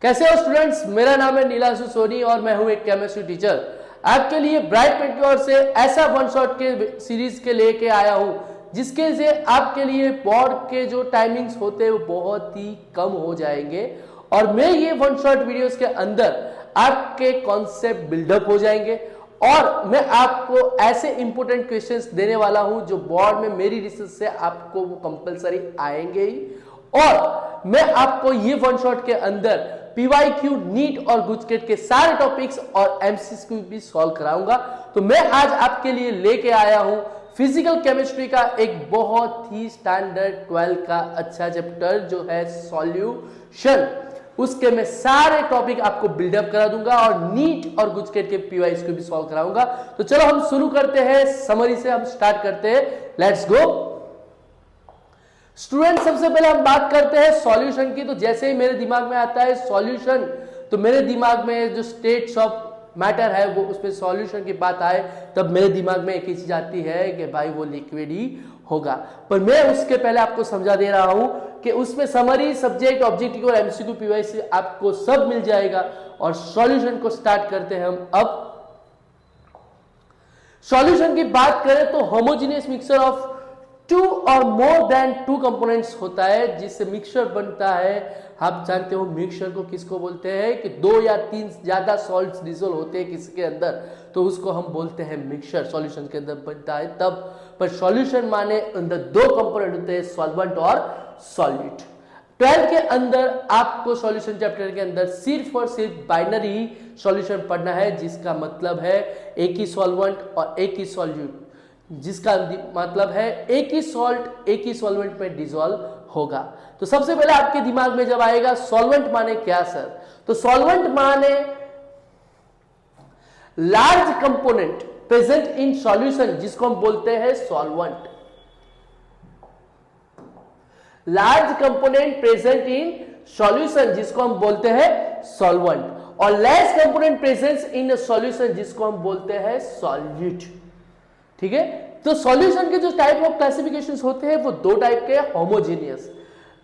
कैसे हो स्टूडेंट्स, मेरा नाम है नीलाशु सोनी और मैं हूं एक केमिस्ट्री टीचर। आपके लिए ब्राइट पेंट की ओर से ऐसा वन शॉट के सीरीज के लेके आया हूं जिसके से आपके लिए बोर्ड के जो टाइमिंग्स होते हैं वो बहुत ही कम हो जाएंगे और मैं ये वन शॉट वीडियोस के अंदर आपके कॉन्सेप्ट बिल्डअप हो जाएंगे और मैं आपको ऐसे इंपोर्टेंट क्वेश्चंस देने वाला हूं जो बोर्ड में मेरी रिसर्च से आपको वो कंपलसरी आएंगे ही। और मैं आपको ये वन शॉट के अंदर पीवाईक्यू, नीट और गुजकेट के सारे टॉपिक्स और एमसीक्यू भी सॉल्व कराऊंगा। तो मैं आज आपके लिए लेके आया हूं फिजिकल केमिस्ट्री का एक बहुत ही स्टैंडर्ड 12 का अच्छा चैप्टर जो है सॉल्यूशन। उसके मैं सारे टॉपिक आपको बिल्डअप करा दूंगा और नीट और गुजकेट के पीवाईक्यू भी सॉल्व कराऊंगा। तो चलो हम शुरू करते हैं, समरी से हम स्टार्ट करते हैं। Let's go student. सबसे पहले हम बात करते हैं सॉल्यूशन की। तो जैसे ही मेरे दिमाग में आता है सॉल्यूशन तो मेरे दिमाग में जो स्टेट्स ऑफ मैटर है वो उसमें सॉल्यूशन की बात आए तब मेरे दिमाग में एक ही चीज आती है कि भाई वो लिक्विड ही होगा। पर मैं उसके पहले आपको समझा दे रहा हूं कि उसमें समरी, सब्जेक्ट, ऑब्जेक्टिव और एमसीक्यू पीवाईक्यू आपको सब मिल जाएगा। और सॉल्यूशन को स्टार्ट करते हैं हम। अब सॉल्यूशन की बात करें तो होमोजेनियस मिक्सचर ऑफ टू और मोर देन टू कंपोनेंट्स होता है जिससे मिक्सचर बनता है। आप जानते हो मिक्सचर को किसको बोलते हैं कि दो या तीन ज्यादा सॉल्ट्स डिसोल्व होते हैं किसी के अंदर, तो उसको हम बोलते हैं मिक्सचर। सॉल्यूशन के अंदर बनता है तब। पर सॉल्यूशन माने अंदर दो कंपोनेंट होते हैं, सॉल्वेंट और सॉल्यूट। 12 के अंदर आपको सॉल्यूशन चैप्टर के अंदर सिर्फ और सिर्फ बाइनरी ही सॉल्यूशन पढ़ना है, जिसका मतलब है एक ही सॉल्वेंट और एक ही सॉल्यूट, जिसका मतलब है एक ही सॉल्ट एक ही सॉल्वेंट में डिसॉल्व होगा। तो सबसे पहले आपके दिमाग में जब आएगा सॉल्वेंट माने क्या सर, तो सॉल्वेंट माने large component present in solution जिसको हम बोलते हैं solvent. Large component present in solution जिसको हम बोलते हैं सॉल्वेंट और less component present in solution जिसको हम बोलते हैं सॉल्यूट। ठीक है। तो सॉल्यूशन के जो टाइप ऑफ क्लासिफिकेशंस होते हैं वो दो टाइप के, होमोजेनियस।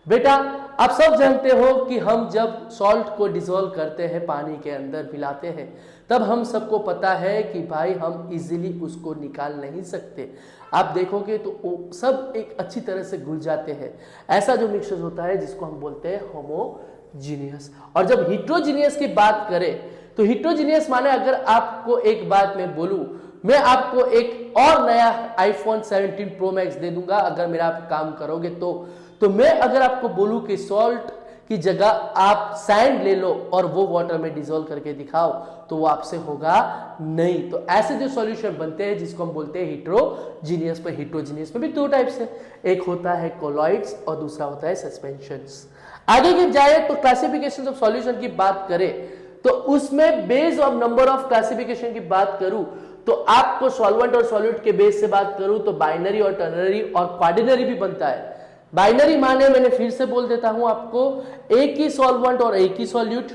बेटा आप सब जानते हो कि हम जब सॉल्ट को डिसॉल्व करते हैं, पानी के अंदर मिलाते हैं, तब हम सबको पता है कि भाई हम इजीली उसको निकाल नहीं सकते। आप देखोगे तो वो सब एक अच्छी तरह से घुल जाते हैं। ऐसा जो मिक्सचर होता है जिसको हम बोलते हैं होमोजीनियस। और जब हिट्रोजीनियस की बात करें तो हिट्रोजीनियस माने, अगर आपको एक बात मैं बोलूं, मैं आपको एक और नया आईफोन 17 प्रो मैक्स दे दूंगा अगर मेरा आप काम करोगे तो मैं अगर आपको बोलूं कि सॉल्ट की जगह आप सैंड ले लो और वो वाटर में डिसॉल्व करके दिखाओ तो वो आपसे होगा नहीं। तो ऐसे जो सॉल्यूशन बनते हैं जिसको हम बोलते हैं हिट्रोजीनियस। पर हिट्रोजीनियस में भी दो टाइप्स है, एक होता है कोलॉइड्स और दूसरा होता है सस्पेंशंस। आगे की जाए तो क्लासिफिकेशन ऑफ सॉल्यूशन की बात करें तो उसमें base of number of classification की बात करूं तो आपको सॉल्वेंट और सॉल्यूट के बेस से बात करूं तो बाइनरी और टर्नरी और क्वार्डिनरी भी बनता है। बाइनरी माने, मैंने फिर से बोल देता हूं आपको, एक ही सॉल्वेंट और एक ही सॉल्यूट।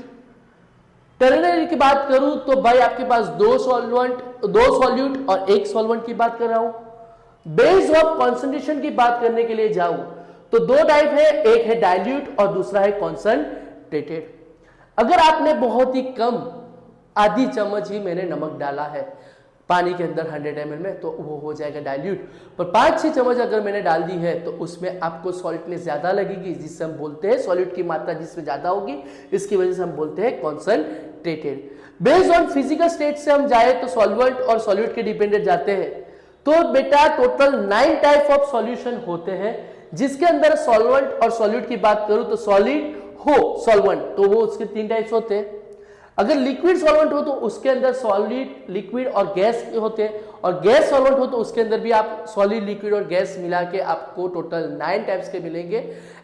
टर्नरी की बात करूं तो भाई आपके पास दो सॉल्यूट और एक सॉल्वेंट की बात कर रहा हूं। बेस ऑफ कॉन्सेंट्रेशन की बात करने के लिए जाऊं तो दो टाइप है, एक है डाइल्यूट और दूसरा है कॉन्सेंट्रेटेड। अगर आपने बहुत ही कम, आधी चम्मच ही मैंने नमक डाला है पानी के अंदर 100 ml में तो वो हो जाएगा डाइल्यूट। पर 5-6 चम्मच अगर मैंने डाल दी है तो उसमें आपको सॉल्टनेस ज्यादा लगेगी, जिससे हम बोलते हैं सॉल्यूट की मात्रा जिसमें ज्यादा होगी, इसकी वजह से हम बोलते हैं concentrated. Based on physical state से हम जाए तो सॉल्वेंट और सॉल्यूट के डिपेंडेंट जाते हैं। तो बेटा टोटल 9 टाइप ऑफ सॉल्यूशन होते हैं, जिसके अंदर सॉल्वेंट और सॉल्यूट की बात करूं तो सॉलिड हो सॉल्वेंट तो वो उसके 3 टाइप्स होते हैं। अगर लिक्विड सॉल्वेंट हो तो उसके अंदर सॉलिड, लिक्विड और गैस होते हैं, और गैस सॉल्वेंट हो तो उसके अंदर भी आप सॉलिड, लिक्विड और गैस मिला के आपको टोटल 9 टाइप्स के मिलेंगे।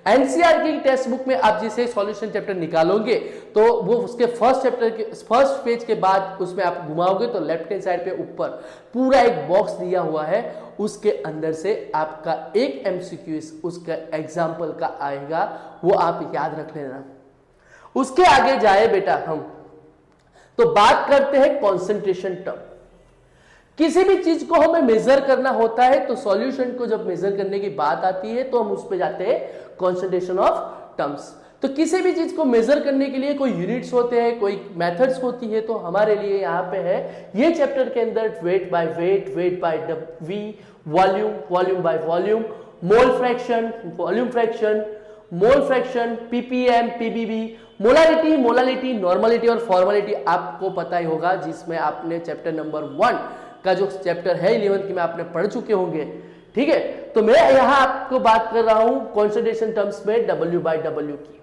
एनसीईआरटी की टेक्स्ट बुक में आप जिसे सॉल्यूशन चैप्टर निकालोगे तो वो उसके फर्स्ट पेज के बाद उसमें आप घुमाओगे तो लेफ्ट हैंड साइड पे ऊपर पूरा एक बॉक्स दिया हुआ है, उसके अंदर से आपका एक एमसीक्यू उसका एग्जाम्पल का आएगा, वो आप याद रख लेना। उसके आगे जाए बेटा हम तो बात करते हैं कॉन्सेंट्रेशन टर्म। किसी भी चीज को हमें मेजर करना होता है तो सॉल्यूशन को जब मेजर करने की बात आती है तो हम उस पे जाते हैं कॉन्सेंट्रेशन ऑफ टर्म्स। तो किसी भी चीज को मेजर करने के लिए कोई यूनिट्स होते हैं, कोई मेथड्स होती है, तो हमारे लिए यहाँ पे है ये चैप्टर के अंदर weight by weight, weight by V, volume, volume by volume, mole fraction, volume fraction, mole fraction, PPM, PBB, molarity, molality, normality और फॉर्मेलिटी आपको पता ही होगा, जिसमें आपने चैप्टर नंबर 1 का जो चैप्टर है 11th की में आपने पढ़ चुके होंगे। ठीक है, तो मैं यहां आपको बात कर रहा हूं कॉन्सेंट्रेशन टर्म्स में W बाय W की।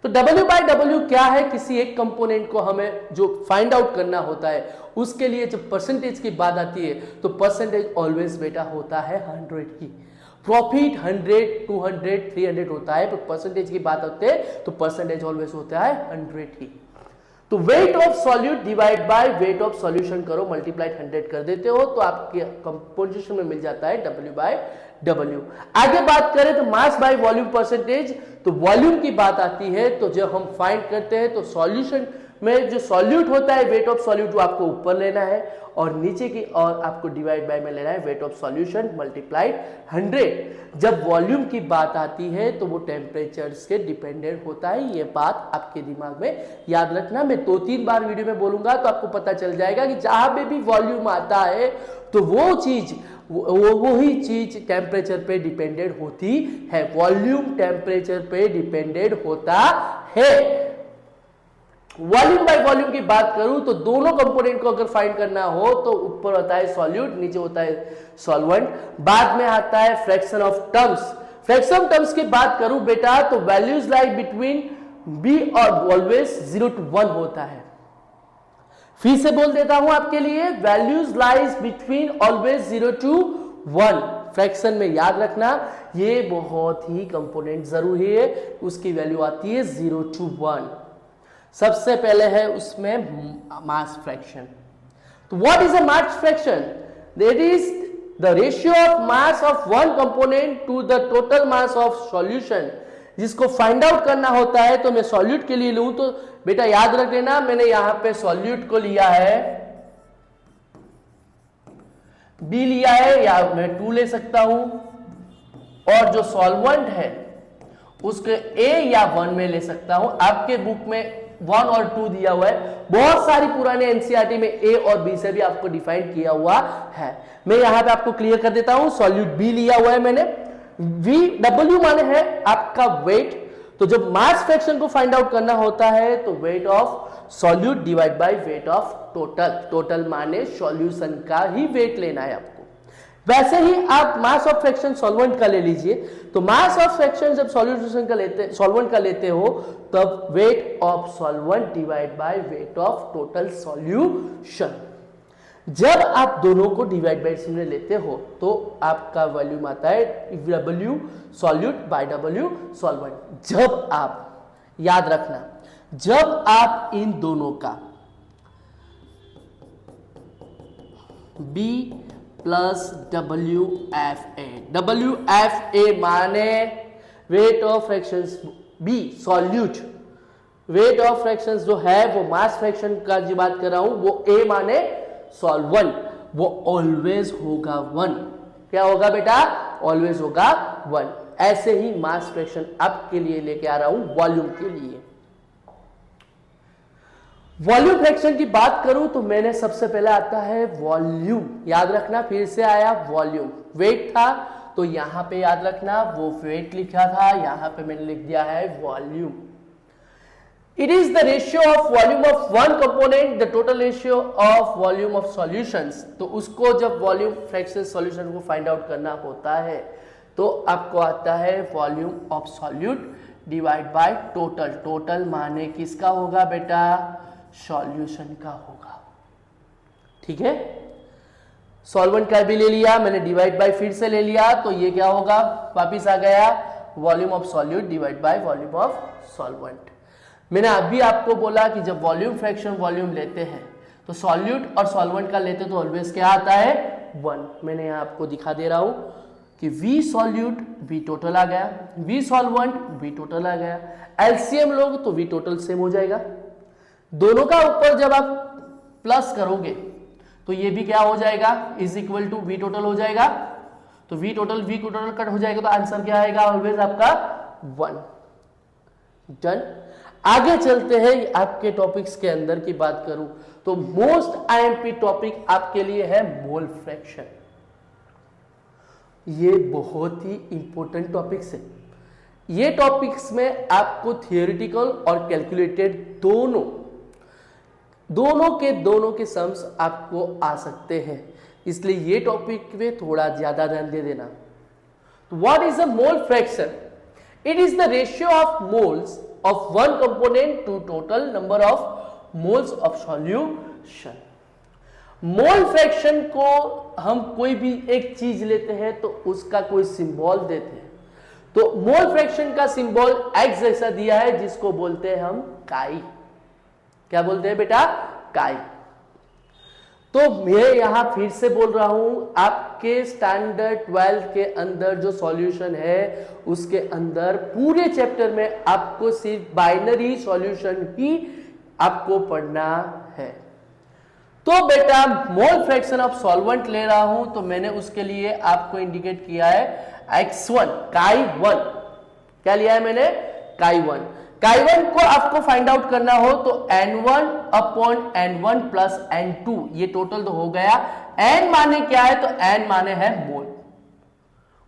तो W बाय W क्या है? किसी एक कंपोनेंट को हमें जो फाइंड आउट करना होता है, उसके लिए जब परसेंटेज की बात आती है तो परसेंटेज ऑलवेज बेटा होता है 100 ही। प्रॉफिट 100, 200, 300 होता है, पर परसेंटेज की बात होती है तो परसेंटेज ऑलवेज होता है 100 ही। तो weight of solute divide by weight of solution करो, मल्टीप्लाइड 100 कर देते हो तो आपके कंपोजिशन में मिल जाता है W बाय W। आगे बात करें तो मास बाय वॉल्यूम परसेंटेज, तो वॉल्यूम की बात आती है तो जब हम फाइंड करते हैं तो सॉल्यूशन में जो सॉल्यूट होता है, वेट ऑफ सॉल्यूट वो आपको ऊपर लेना है और नीचे की और आपको डिवाइड बाय में लेना है वेट ऑफ सॉल्यूशन मल्टीप्लाइड 100। जब वॉल्यूम की बात आती है तो वो टेम्परेचर से डिपेंडेंट होता है, ये बात आपके दिमाग में याद रखना। मैं 2-3 बार वीडियो में बोलूंगा तो आपको पता चल जाएगा कि जहां पे भी वॉल्यूम आता है तो वो चीज वही चीज टेम्परेचर पे डिपेंडेंट होती है। वॉल्यूम टेम्परेचर पे डिपेंडेंट होता है। वॉल्यूम बाय वॉल्यूम की बात करूं तो दोनों कंपोनेंट को अगर फाइंड करना हो तो ऊपर होता है सॉल्यूट, नीचे होता है सॉल्वेंट, बाद में आता है fraction of terms. Fraction of terms की बात करूं बेटा तो वैल्यूज लाइक बिटवीन बी और ऑलवेज 0 to 1 होता है। फिर से बोल देता हूं आपके लिए, values lies between always 0 to 1। Fraction में याद रखना, ये बहुत ही कंपोनेंट जरूरी है, उसकी वैल्यू आती है 0 to 1। सबसे पहले है उसमें मास फ्रैक्शन। तो what is a mass fraction? That is the ratio of mass of one component to the total mass of solution. जिसको फाइंड आउट करना होता है तो मैं सॉल्यूट के लिए लूं तो बेटा याद रख लेना, मैंने यहां पे सॉल्यूट को लिया है B लिया है, या मैं 2 ले सकता हूं, और जो सॉल्वेंट है उसके A या 1 में ले सकता हूं। आपके बुक में 1 और 2 दिया हुआ है, बहुत सारी पुराने एनसीईआरटी में A और B से भी आपको डिफाइन किया हुआ है। मैं यहां पे आपको क्लियर कर देता हूं, सॉल्यूट B लिया हुआ है मैंने। W माने है आपका वेट, तो जब मास फ्रैक्शन को फाइंड आउट करना होता है तो weight of solute divide by weight of total. Total माने सॉल्यूशन का ही वेट लेना है आपको। वैसे ही आप मास ऑफ फ्रैक्शन सॉल्वेंट का ले लीजिए, तो मास ऑफ फ्रैक्शन जब सॉल्यूशन का लेते सॉल्वेंट का लेते हो तब wait of solvent divide by weight of total solution. जब आप दोनों को डिवाइड बाय में लेते हो तो आपका वॉल्यूम आता है W solute bye W solvent. जब आप याद रखना, जब आप इन दोनों का B प्लस WFA, WFA माने weight of fractions B solute, weight of fractions जो है वो मास फ्रैक्शन का जो बात कर रहा हूं वो A माने सॉल्वेंट, वो ऑलवेज होगा 1। क्या होगा बेटा? ऑलवेज होगा 1। ऐसे ही मास फ्रैक्शन आपके लिए लेके आ रहा हूं वॉल्यूम के लिए। वॉल्यूम फ्रैक्शन की बात करूं तो मैंने सबसे पहले आता है वॉल्यूम, याद रखना, फिर से आया वॉल्यूम। वेट था तो यहां पे याद रखना वो वेट लिखा था, यहां पे मैंने लिख दिया है volume. It is the ratio of volume of one component the total ratio of volume of solutions. तो उसको जब वॉल्यूम फ्रैक्शन सॉल्यूशन को फाइंड आउट करना होता है तो आपको आता है volume of solute divide by total. Total माने किसका होगा बेटा? सॉल्यूशन का होगा। ठीक है, सॉल्वेंट का भी ले लिया मैंने, डिवाइड बाय फिर से ले लिया, तो ये क्या होगा? वापिस आ गया volume of solute divide by volume of solvent. मैंने अभी आपको बोला कि जब वॉल्यूम फ्रैक्शन वॉल्यूम लेते हैं तो सॉल्यूट और सॉल्वेंट का लेते तो ऑलवेज क्या आता है? 1। मैंने यहां आपको दिखा दे रहा हूं कि V सॉल्यूट V टोटल आ गया, V सॉल्वेंट V टोटल आ गया। एलसीएम लोग तो V टोटल सेम हो जाएगा। दोनों का ऊपर जब आप प्लस करोगे तो ये भी क्या हो जाएगा? Is equal to V total हो जाएगा। तो V टोटल कट हो जाएगा तो आंसर क्या आएगा? ऑलवेज आपका 1। डन। आगे चलते हैं आपके टॉपिक्स के अंदर की बात करूं तो मोस्ट आईएमपी टॉपिक आपके लिए है मोल फ्रैक्शन। ये बहुत ही इंपॉर्टेंट टॉपिक्स है। ये टॉपिक्स में आपको थियोरेटिकल और कैलकुलेटेड दोनों के सम्स आपको आ सकते हैं, इसलिए ये टॉपिक में थोड़ा ज्यादा ध्यान दे देना। What is a mole fraction? It is the ratio of moles of one component to total number of moles of solution। Mole fraction को हम कोई भी एक चीज लेते हैं तो उसका कोई सिंबल देते हैं, तो मोल फ्रैक्शन का सिंबल x जैसा दिया है जिसको बोलते हैं हम काई। क्या बोलते हैं बेटा? काई। तो मैं यहां फिर से बोल रहा हूं, आपके स्टैंडर्ड 12 के अंदर जो सॉल्यूशन है उसके अंदर पूरे चैप्टर में आपको सिर्फ बाइनरी सॉल्यूशन ही आपको पढ़ना है। तो बेटा मोल फ्रैक्शन ऑफ सॉल्वेंट ले रहा हूं तो मैंने उसके लिए आपको इंडिकेट किया है x1 काई 1। क्या लिया है मैंने? काई 1। काई 1 को आपको फाइंड आउट करना हो तो n1 upon n1 plus n2, ये टोटल तो हो गया। n माने क्या है? तो n माने है मोल।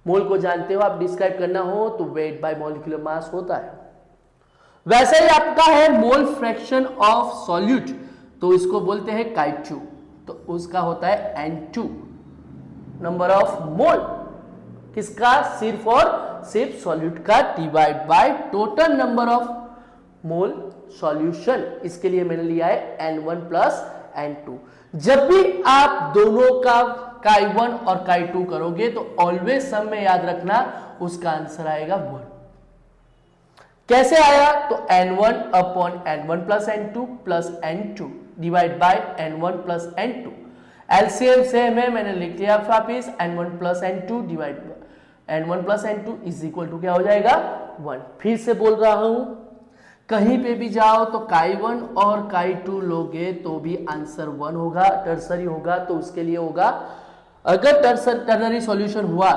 मोल को जानते हो आप, डिस्क्राइब करना हो तो वेट बाय मॉलिक्यूलर मास होता है। वैसे ही आपका है मोल फ्रैक्शन ऑफ सॉल्यूट, तो इसको बोलते हैं काई 2, तो उसका होता है n2 नंबर ऑफ मोल। किसका? सिर्फ और सिर्फ सॉल्यूट का divide by total number of mole solution. इसके लिए मैंने लिया है n1 प्लस n2। जब भी आप दोनों का काई 1 और काई 2 करोगे तो ऑलवेज सम में याद रखना उसका आंसर आएगा 1। कैसे आया? तो n1 upon n1 plus n2 plus n2 divide by n1 plus n2। LCM same है, मैंने लिख लिया वापिस n1 plus n2 divide by n1 plus n2 is equal to क्या हो जाएगा? 1। फिर से बोल रहा हूं, कहीं पे भी जाओ तो काई 1 और काई 2 लोगे तो भी आंसर 1 होगा। टर्सरी होगा तो उसके लिए होगा, अगर टर्सरी सॉल्यूशन हुआ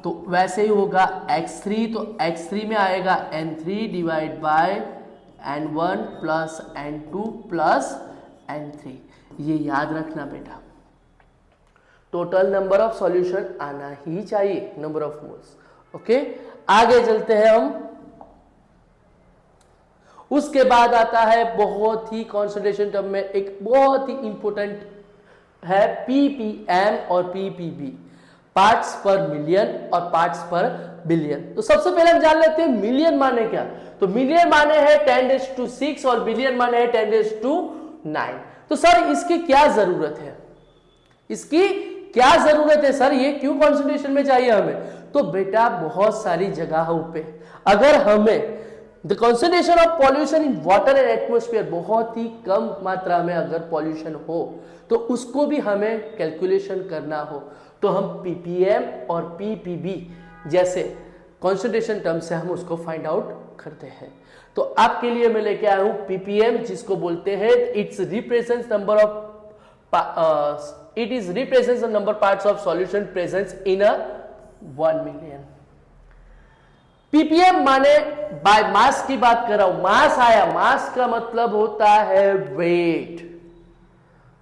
तो वैसे ही होगा x3, तो x3 में आएगा n3 divide by n1 plus n2 plus n3। ये याद रखना बेटा, टोटल नंबर ऑफ सॉल्यूशन आना ही चाहिए, नंबर ऑफ मोल्स। ओके, आगे चलते हैं हम। उसके बाद आता है बहुत ही कॉन्सेंट्रेशन टर्म में एक बहुत ही इंपॉर्टेंट है ppm और ppb, पार्ट्स पर मिलियन और पार्ट्स पर बिलियन। तो सबसे पहले हम जान लेते हैं मिलियन माने क्या। तो मिलियन माने है 10⁶ और बिलियन माने है 10⁹। तो सर इसकी क्या जरूरत है? इसकी क्या जरूरत है सर? ये क्यों कॉन्सेंट्रेशन में चाहिए हमें? तो बेटा बहुत सारी जगहों पे अगर हमें the concentration of pollution in water and atmosphere, बहुत ही कम मात्रा में अगर पॉल्यूशन हो तो उसको भी हमें कैलकुलेशन करना हो तो हम ppm और ppb जैसे कॉन्सेंट्रेशन टर्म से हम उसको फाइंड आउट करते हैं। तो आपके लिए मैं लेके आया हूं ppm, जिसको बोलते हैं it's represents number of it is represents the number parts of solution presence in a 1 million। ppm माने बाय मास की बात कर रहा हूं, मास आया, मास का मतलब होता है वेट,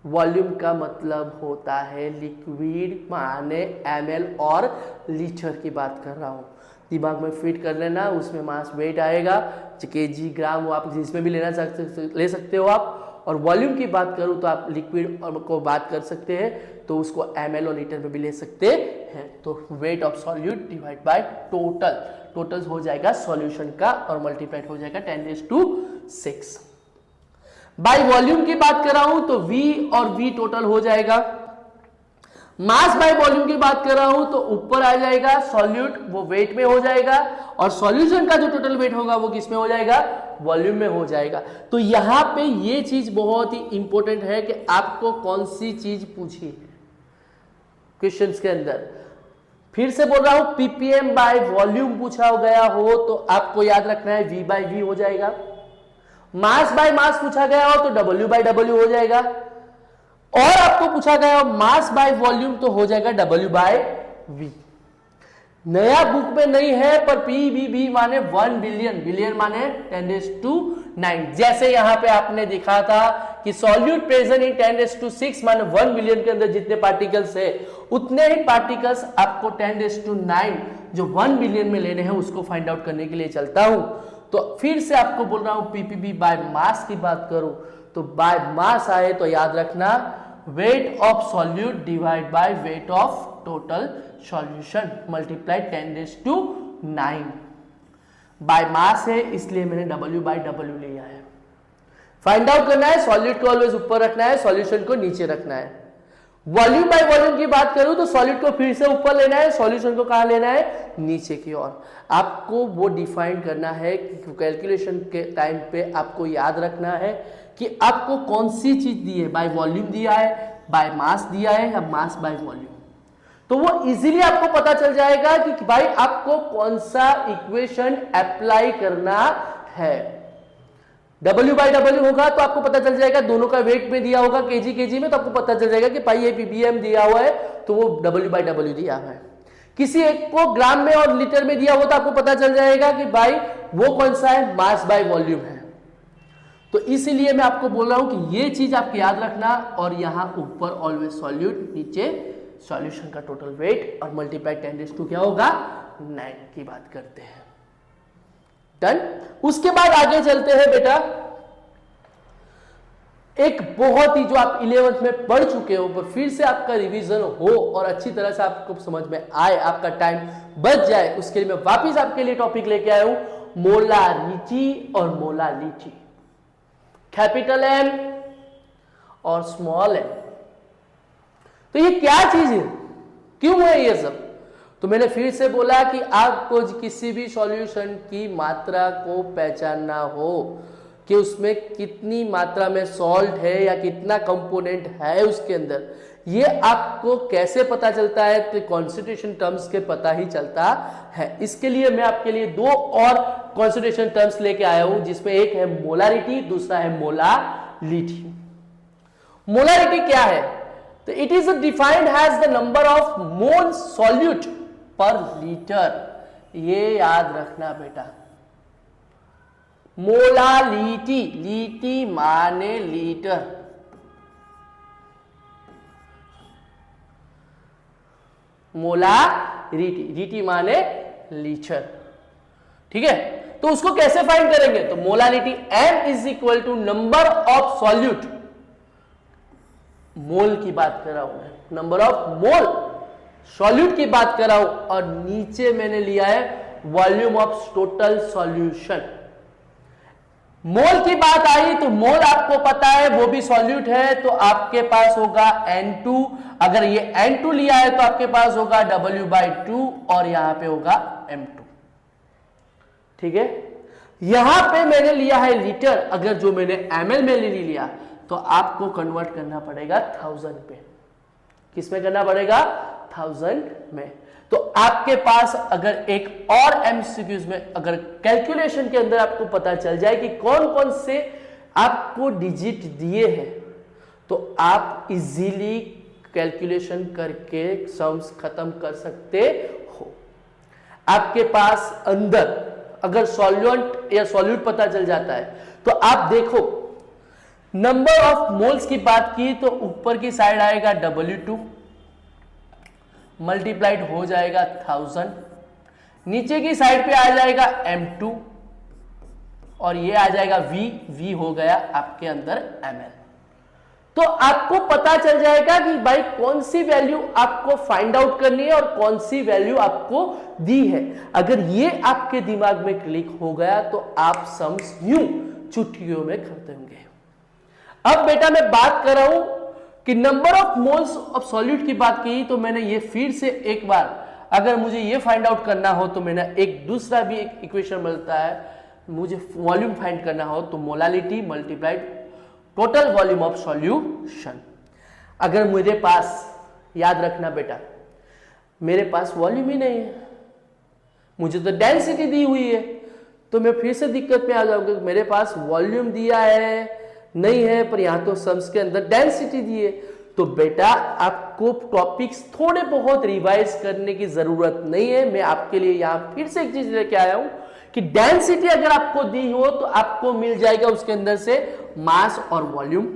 वॉल्यूम का मतलब होता है लिक्विड माने ml और लीटर की बात कर रहा हूं। दिमाग में फिट कर लेना, उसमें मास वेट आएगा, केजी ग्राम वो आप जिसमें भी ले सकते हो आप। और वॉल्यूम की बात करूं तो आप लिक्विड को बात कर सकते हैं तो उसको ml और लीटर में भी ले सकते हैं। तो weight of solute divide by total हो जाएगा सॉल्यूशन का और मल्टीप्लाइड हो जाएगा 10⁶। बाय वॉल्यूम की बात कर रहा हूं तो V और V टोटल हो जाएगा। मास बाय वॉल्यूम की बात कर रहा हूं तो ऊपर आ जाएगा सॉल्यूट, वो वेट में हो जाएगा, और सॉल्यूशन का जो टोटल वेट होगा वो किस में हो जाएगा? वॉल्यूम में हो जाएगा। तो यहां पे ये चीज बहुत ही इंपॉर्टेंट है कि आपको कौन सी चीज पूछी है क्वेश्चंस के अंदर। फिर से बोल रहा हूं, ppm बाय वॉल्यूम पूछा गया हो तो आपको याद रखना है v बाय v हो जाएगा। मास बाय मास पूछा गया हो तो w बाय w हो जाएगा, और आपको पूछा गया हो मास बाय वॉल्यूम तो हो जाएगा w बाय v। नया बुक में नहीं है, पर पीबीबी माने 1 बिलियन, बिलियन माने 10⁹ जैसे यहां पे आपने दिखा था कि सॉल्यूट प्रेजेंट इन 10⁶ माने 1 बिलियन के अंदर जितने पार्टिकल्स है उतने ही पार्टिकल्स आपको 10⁹ जो 1 बिलियन में लेने हैं उसको फाइंड आउट करने के लिए चलता हूं। तो फिर से आपको बोल रहा हूं पीपीबी बाय मास की बात करूं तो बाय मास आए तो याद रखना weight of solute divide by weight of total solution multiply 10⁹ by mass है इसलिए मैंने W/W लिया है। फाइंड आउट करना है, सॉल्यूट को ऑलवेज ऊपर रखना है, सॉल्यूशन को नीचे रखना है। वॉल्यूम बाय वॉल्यूम की बात करूं तो सॉलिड को फिर से ऊपर लेना है, सॉल्यूशन को कहां लेना है, नीचे की ओर। आपको वो डिफाइन करना है कि कैलकुलेशन के टाइम पे आपको याद रखना है कि आपको कौन सी चीज दी है, बाय वॉल्यूम दिया है, बाय मास दिया है या मास बाय वॉल्यूम। तो वो इजीली आपको पता चल जाएगा कि भाई आपको कौन सा इक्वेशन अप्लाई करना है। W/W होगा तो आपको पता चल जाएगा, दोनों का वेट में दिया होगा केजी में तो आपको पता चल जाएगा कि भाई ये पीबीएम दिया हुआ है तो वो W/W दिया हुआ है। किसी एक को ग्राम में और लीटर में दिया हुआ तो आपको पता चल जाएगा कि भाई वो कौन सा है, मास बाय वॉल्यूम है। तो इसीलिए मैं आपको बोल रहा हूं कि ये चीज आप याद रखना और यहां ऊपर ऑलवेज सॉल्यूट, नीचे सॉल्यूशन का टोटल वेट और मल्टीप्लाई 10⁻² क्या होगा 9 की बात करते हैं। डन। उसके बाद आगे चलते हैं बेटा, एक बहुत ही जो आप 11th में पढ़ चुके हो पर फिर से आपका रिवीजन हो और अच्छी तरह से आपको समझ में आए, आपका टाइम बच जाए, उसके लिए मैं वापिस आपके लिए टॉपिक लेके आया हूं मोलारिटी और मोलालिटी, कैपिटल M और स्मॉल m। तो ये क्या चीज है, क्यों है ये सब? तो मैंने फिर से बोला कि आपको किसी भी सॉल्यूशन की मात्रा को पहचानना हो कि उसमें कितनी मात्रा में सॉल्ट है या कितना कंपोनेंट है उसके अंदर, ये आपको कैसे पता चलता है? तो कॉन्सेंट्रेशन टर्म्स के पता ही चलता है। इसके लिए मैं आपके लिए दो और कॉन्सेंट्रेशन टर्म्स लेके आया हूं, जिसमें एक है मोलारिटी, दूसरा है मोलालिटी। मोलारिटी क्या है? तो it is defined as the number of mole solute per litre. ये याद रखना बेटा, मोलालिटी, लीटी माने लीटर, मोलारिटी, रीटी माने लीटर, ठीक है। तो उसको कैसे फाइंड करेंगे? तो molality M is equal to number of solute, mole की बात कर रहा हूं मैं, नंबर ऑफ मोल सॉल्यूट की बात कर रहा हूं, और नीचे मैंने लिया है वॉल्यूम ऑफ टोटल सॉल्यूशन। मोल की बात आई तो मोल आपको पता है वो भी सॉल्यूट है, तो आपके पास होगा N2। अगर ये N2 लिया है तो आपके पास होगा W/2 और यहां पे होगा M2, ठीक है। यहां पे मैंने लिया है लीटर, अगर जो मैंने ml में ले लिया तो आपको कन्वर्ट करना पड़ेगा 1000 पे। किस में करना पड़ेगा? 1000 में। तो आपके पास अगर एक और एमसीक्यूज में अगर कैलकुलेशन के अंदर आपको पता चल जाए कि कौन कौन से आपको डिजिट दिए हैं, तो आप इजीली कैलकुलेशन करके सम्स खत्म कर सकते हो। आपके पास अंदर अगर सॉल्यूट या सॉल्यूट पता चल जाता है तो आप देखो, नंबर ऑफ मोल्स की बात की तो ऊपर की साइड आएगा W2 मल्टीप्लाइड हो जाएगा 1000, नीचे की साइड पे आ जाएगा M2 और ये आ जाएगा V हो गया आपके अंदर ml। तो आपको पता चल जाएगा कि भाई कौन सी वैल्यू आपको फाइंड आउट करनी है और कौन सी वैल्यू आपको दी है। अगर ये आपके दिमाग में क्लिक हो गया तो आप सम्स यूं चुटकियों में करते होंगे। अब बेटा मैं बात कर रहा हूं कि number of moles of solute की बात की, तो मैंने ये फिर से एक बार, अगर मुझे ये फाइंड आउट करना हो तो मैंने एक दूसरा भी एक इक्वेशन मिलता है, मुझे वॉल्यूम फाइंड करना हो तो molality multiplied total volume of solution. अगर मेरे पास, याद रखना बेटा, मेरे पास वॉल्यूम ही नहीं है, मुझे तो डेंसिटी दी हुई है, तो मैं फिर से दिक्कत में आ जाऊंगा। मेरे पास वॉल्यूम दिया है नहीं है, पर यहां तो सम्स के अंदर डेंसिटी दी है, तो बेटा आपको टॉपिक्स थोड़े बहुत रिवाइज करने की जरूरत नहीं है। मैं आपके लिए यहां फिर से एक चीज लेके आया हूं कि डेंसिटी अगर आपको दी हो तो आपको मिल जाएगा उसके अंदर से मास और वॉल्यूम,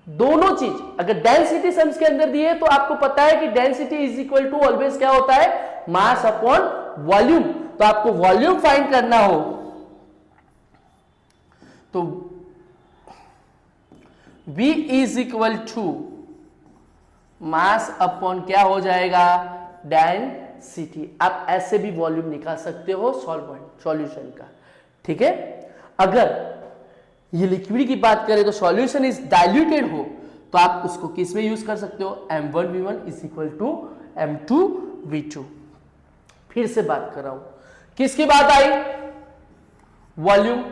दोनों चीज। अगर डेंसिटी सम्स के अंदर दी है तो आपको पता है कि density is equal to always क्या होता है, मास अपॉन वॉल्यूम। तो आपको वॉल्यूम फाइंड करना हो तो V is equal to mass upon क्या हो जाएगा, डेंसिटी। आप ऐसे भी वॉल्यूम निकाल सकते हो सॉल्यूशन का, ठीक है। अगर ये लिक्विड की बात करें तो सॉल्यूशन इज डाइल्यूटेड हो तो आप उसको किस में यूज कर सकते हो, m1v1 is equal to m2v2। फिर से बात कर रहा हूं, किसकी बात आई, वॉल्यूम।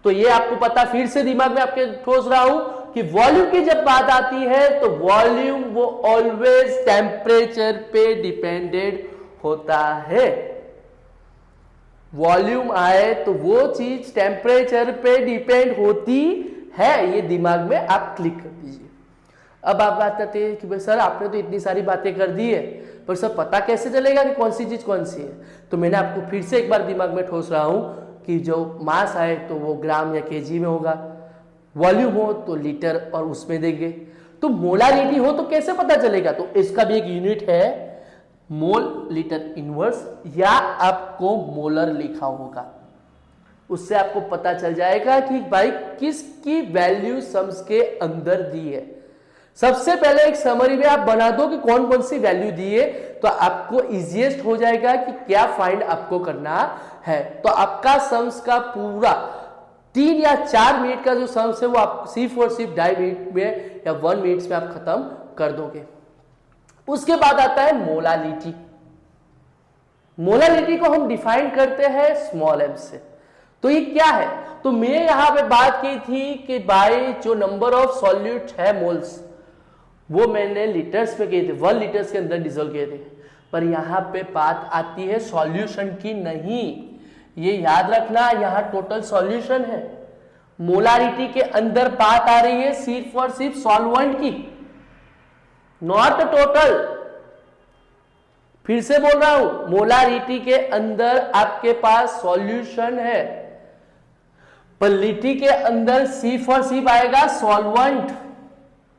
तो ये आपको पता, फिर से दिमाग में आपके ठोस रहा हूं कि वॉल्यूम की जब बात आती है तो वॉल्यूम वो ऑलवेज टेम्परेचर पे डिपेंडेंट होता है। वॉल्यूम आए तो वो चीज टेम्परेचर पे डिपेंड होती है, ये दिमाग में आप क्लिक कर दीजिए। अब आप बात करते हैं कि भाई सर आपने तो इतनी सारी बातें कर दी है, पर सर पता कैसे चलेगा कि कौन सी चीज कौन सी है। तो मैंने आपको फिर से एक बार दिमाग में ठोस रहा हूं कि जो मास आए तो वो ग्राम या केजी में होगा, वॉल्यूम हो तो लीटर और उसमें देंगे। तो मोलारिटी हो तो कैसे पता चलेगा, तो इसका भी एक यूनिट है मोल लीटर इनवर्स, या आपको मोलर लिखा होगा, उससे आपको पता चल जाएगा कि भाई किसकी वैल्यू सम्स के अंदर दी है। सबसे पहले एक समरी में आप बना दो कि कौन कौन सी वैल्यू दी है, तो आपको इजीएस्ट हो जाएगा कि क्या फाइंड आपको करना है। तो आपका सम्स का पूरा 3 या 4 मिनट का जो सम्स है वो आप सिर्फ और सिर्फ 2.5 मिनट में या 1 मिनट में आप खत्म कर दोगे। उसके बाद आता है मोलालिटी। मोलालिटी को हम डिफाइन करते हैं स्मॉल m से। तो ये क्या है, तो मैं यहां पे बात की थी कि भाई जो नंबर ऑफ सॉल्यूट है मोल्स, वो मैंने लीटर्स में किए थे, 1 लीटर्स के अंदर डिसॉल्व किए थे। पर यहां पे बात आती है सॉल्यूशन की नहीं, ये याद रखना, यहां टोटल सॉल्यूशन है। मोलारिटी के अंदर बात आ रही है सिर्फ और सिर्फ सॉल्वेंट की, नॉट टोटल। फिर से बोल रहा हूं, मोलारिटी के अंदर आपके पास सॉल्यूशन है, पर लिटी के अंदर सिर्फ और सिर्फ आएगा सॉल्वेंट।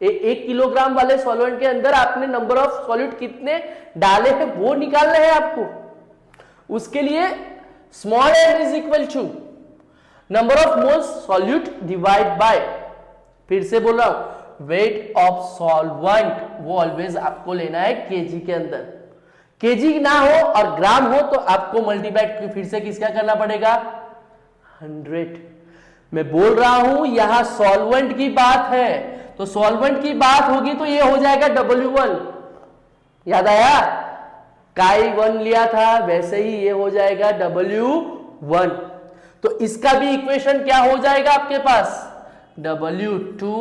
1 किलोग्राम वाले सॉल्वेंट के अंदर आपने नंबर ऑफ सॉल्यूट कितने डाले हैं वो निकालना है आपको। उसके लिए small m is equal to number of moles solute divide by, फिर से बोल रहा हूं, वेट ऑफ सॉल्वेंट, वो ऑलवेज आपको लेना है केजी के अंदर। केजी ना हो और ग्राम हो तो आपको मल्टीप्लाई फिर से किसका करना पड़ेगा, 100। मैं बोल रहा हूं यहां सॉल्वेंट की बात है, तो सॉल्वेंट की बात होगी तो ये हो जाएगा W1। याद आया, काई 1 लिया था, वैसे ही ये हो जाएगा W1। तो इसका भी इक्वेशन क्या हो जाएगा आपके पास, W2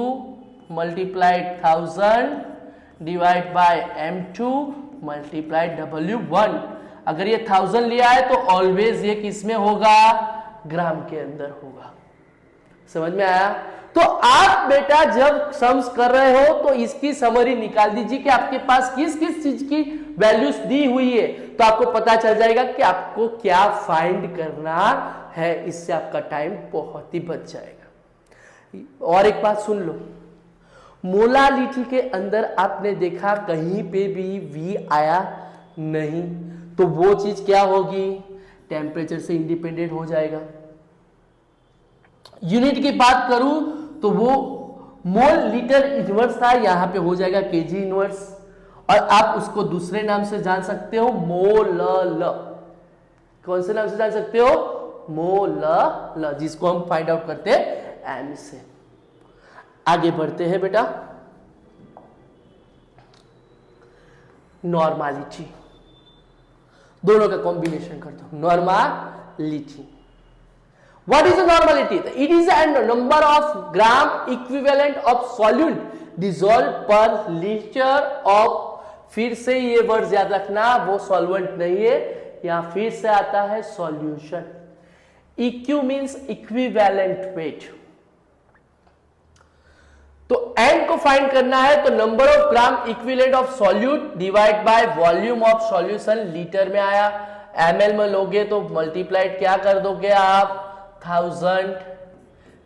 multiplied 1000 divide by M2 multiplied W1। अगर ये 1000 लिया है तो ऑलवेज ये किस में होगा, ग्राम के अंदर होगा। समझ में आया। तो आप बेटा जब सम्स कर रहे हो तो इसकी समरी निकाल दीजिए कि आपके पास किस किस चीज की वैल्यूज दी हुई है, तो आपको पता चल जाएगा कि आपको क्या फाइंड करना है। इससे आपका टाइम बहुत ही बच जाएगा। और एक बात सुन लो, मोलालिटी के अंदर आपने देखा कहीं पे भी V आया नहीं, तो वो चीज क्या होगी, टेम्परेचर से इंडिपेंडेंट हो जाएगा। यूनिट की बात करूं तो वो मोल लीटर इनवर्स था, यहां पे हो जाएगा केजी इनवर्स, और आप उसको दूसरे नाम से जान सकते हो मोलल। कौन से नाम से जान सकते हो, मोलल, जिसको हम फाइंड आउट करते हैं एम से। आगे बढ़ते हैं बेटा, नॉर्मालिटी, दोनों का कॉम्बिनेशन करता हूं, normality. What is the normality? It is a number of gram equivalent of solute dissolved per liter of, फिर से ये वर्ड याद रखना, वो सॉल्वेंट नहीं है, यहां फिर से आता है solution. EQ means equivalent weight. तो n को फाइंड करना है तो number of gram equivalent of solute divide by volume of solution, litre में आया, ml में लोगे तो मल्टीप्लाइड क्या कर दोगे आप 1000,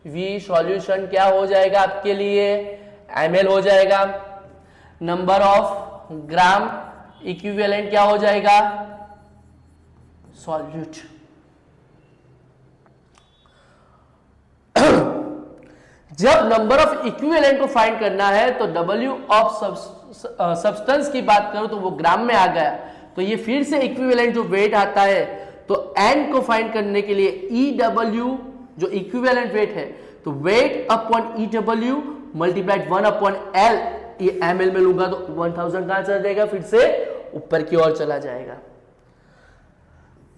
v सॉल्यूशन क्या हो जाएगा आपके लिए ml हो जाएगा, नंबर ऑफ ग्राम इक्विवेलेंट क्या हो जाएगा सॉल्यूट। जब नंबर ऑफ इक्विवेलेंट को फाइंड करना है तो W ऑफ सब्सटेंस की बात करो तो वो ग्राम में आ गया, तो ये फिर से इक्विवेलेंट जो वेट आता है तो n को फाइंड करने के लिए EW जो इक्विवेलेंट वेट है तो weight upon EW multiplied 1 upon L, ये ml में लूंगा तो 1000 कहां चला जाएगा फिर से ऊपर की ओर चला जाएगा।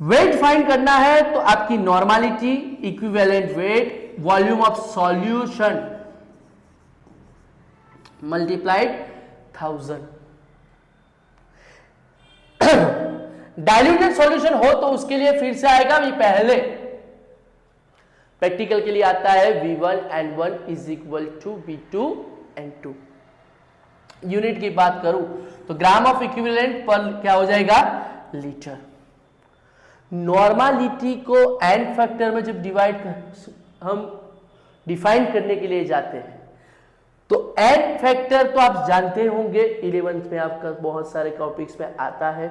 वेट फाइंड करना है तो आपकी normality equivalent weight volume of solution multiplied 1000। Diluted solution हो तो उसके लिए फिर से आएगा भी पहले प्रैक्टिकल के लिए आता है V1N1 is equal to V2N2। Unit की बात करूं तो ग्राम ऑफ इक्विवेलेंट पर क्या हो जाएगा लीटर। नॉर्मलिटी को n फैक्टर में जब डिवाइड हम डिफाइन करने के लिए जाते हैं तो n फैक्टर तो आप जानते होंगे 11th में आपका बहुत सारे टॉपिक्स में आता है,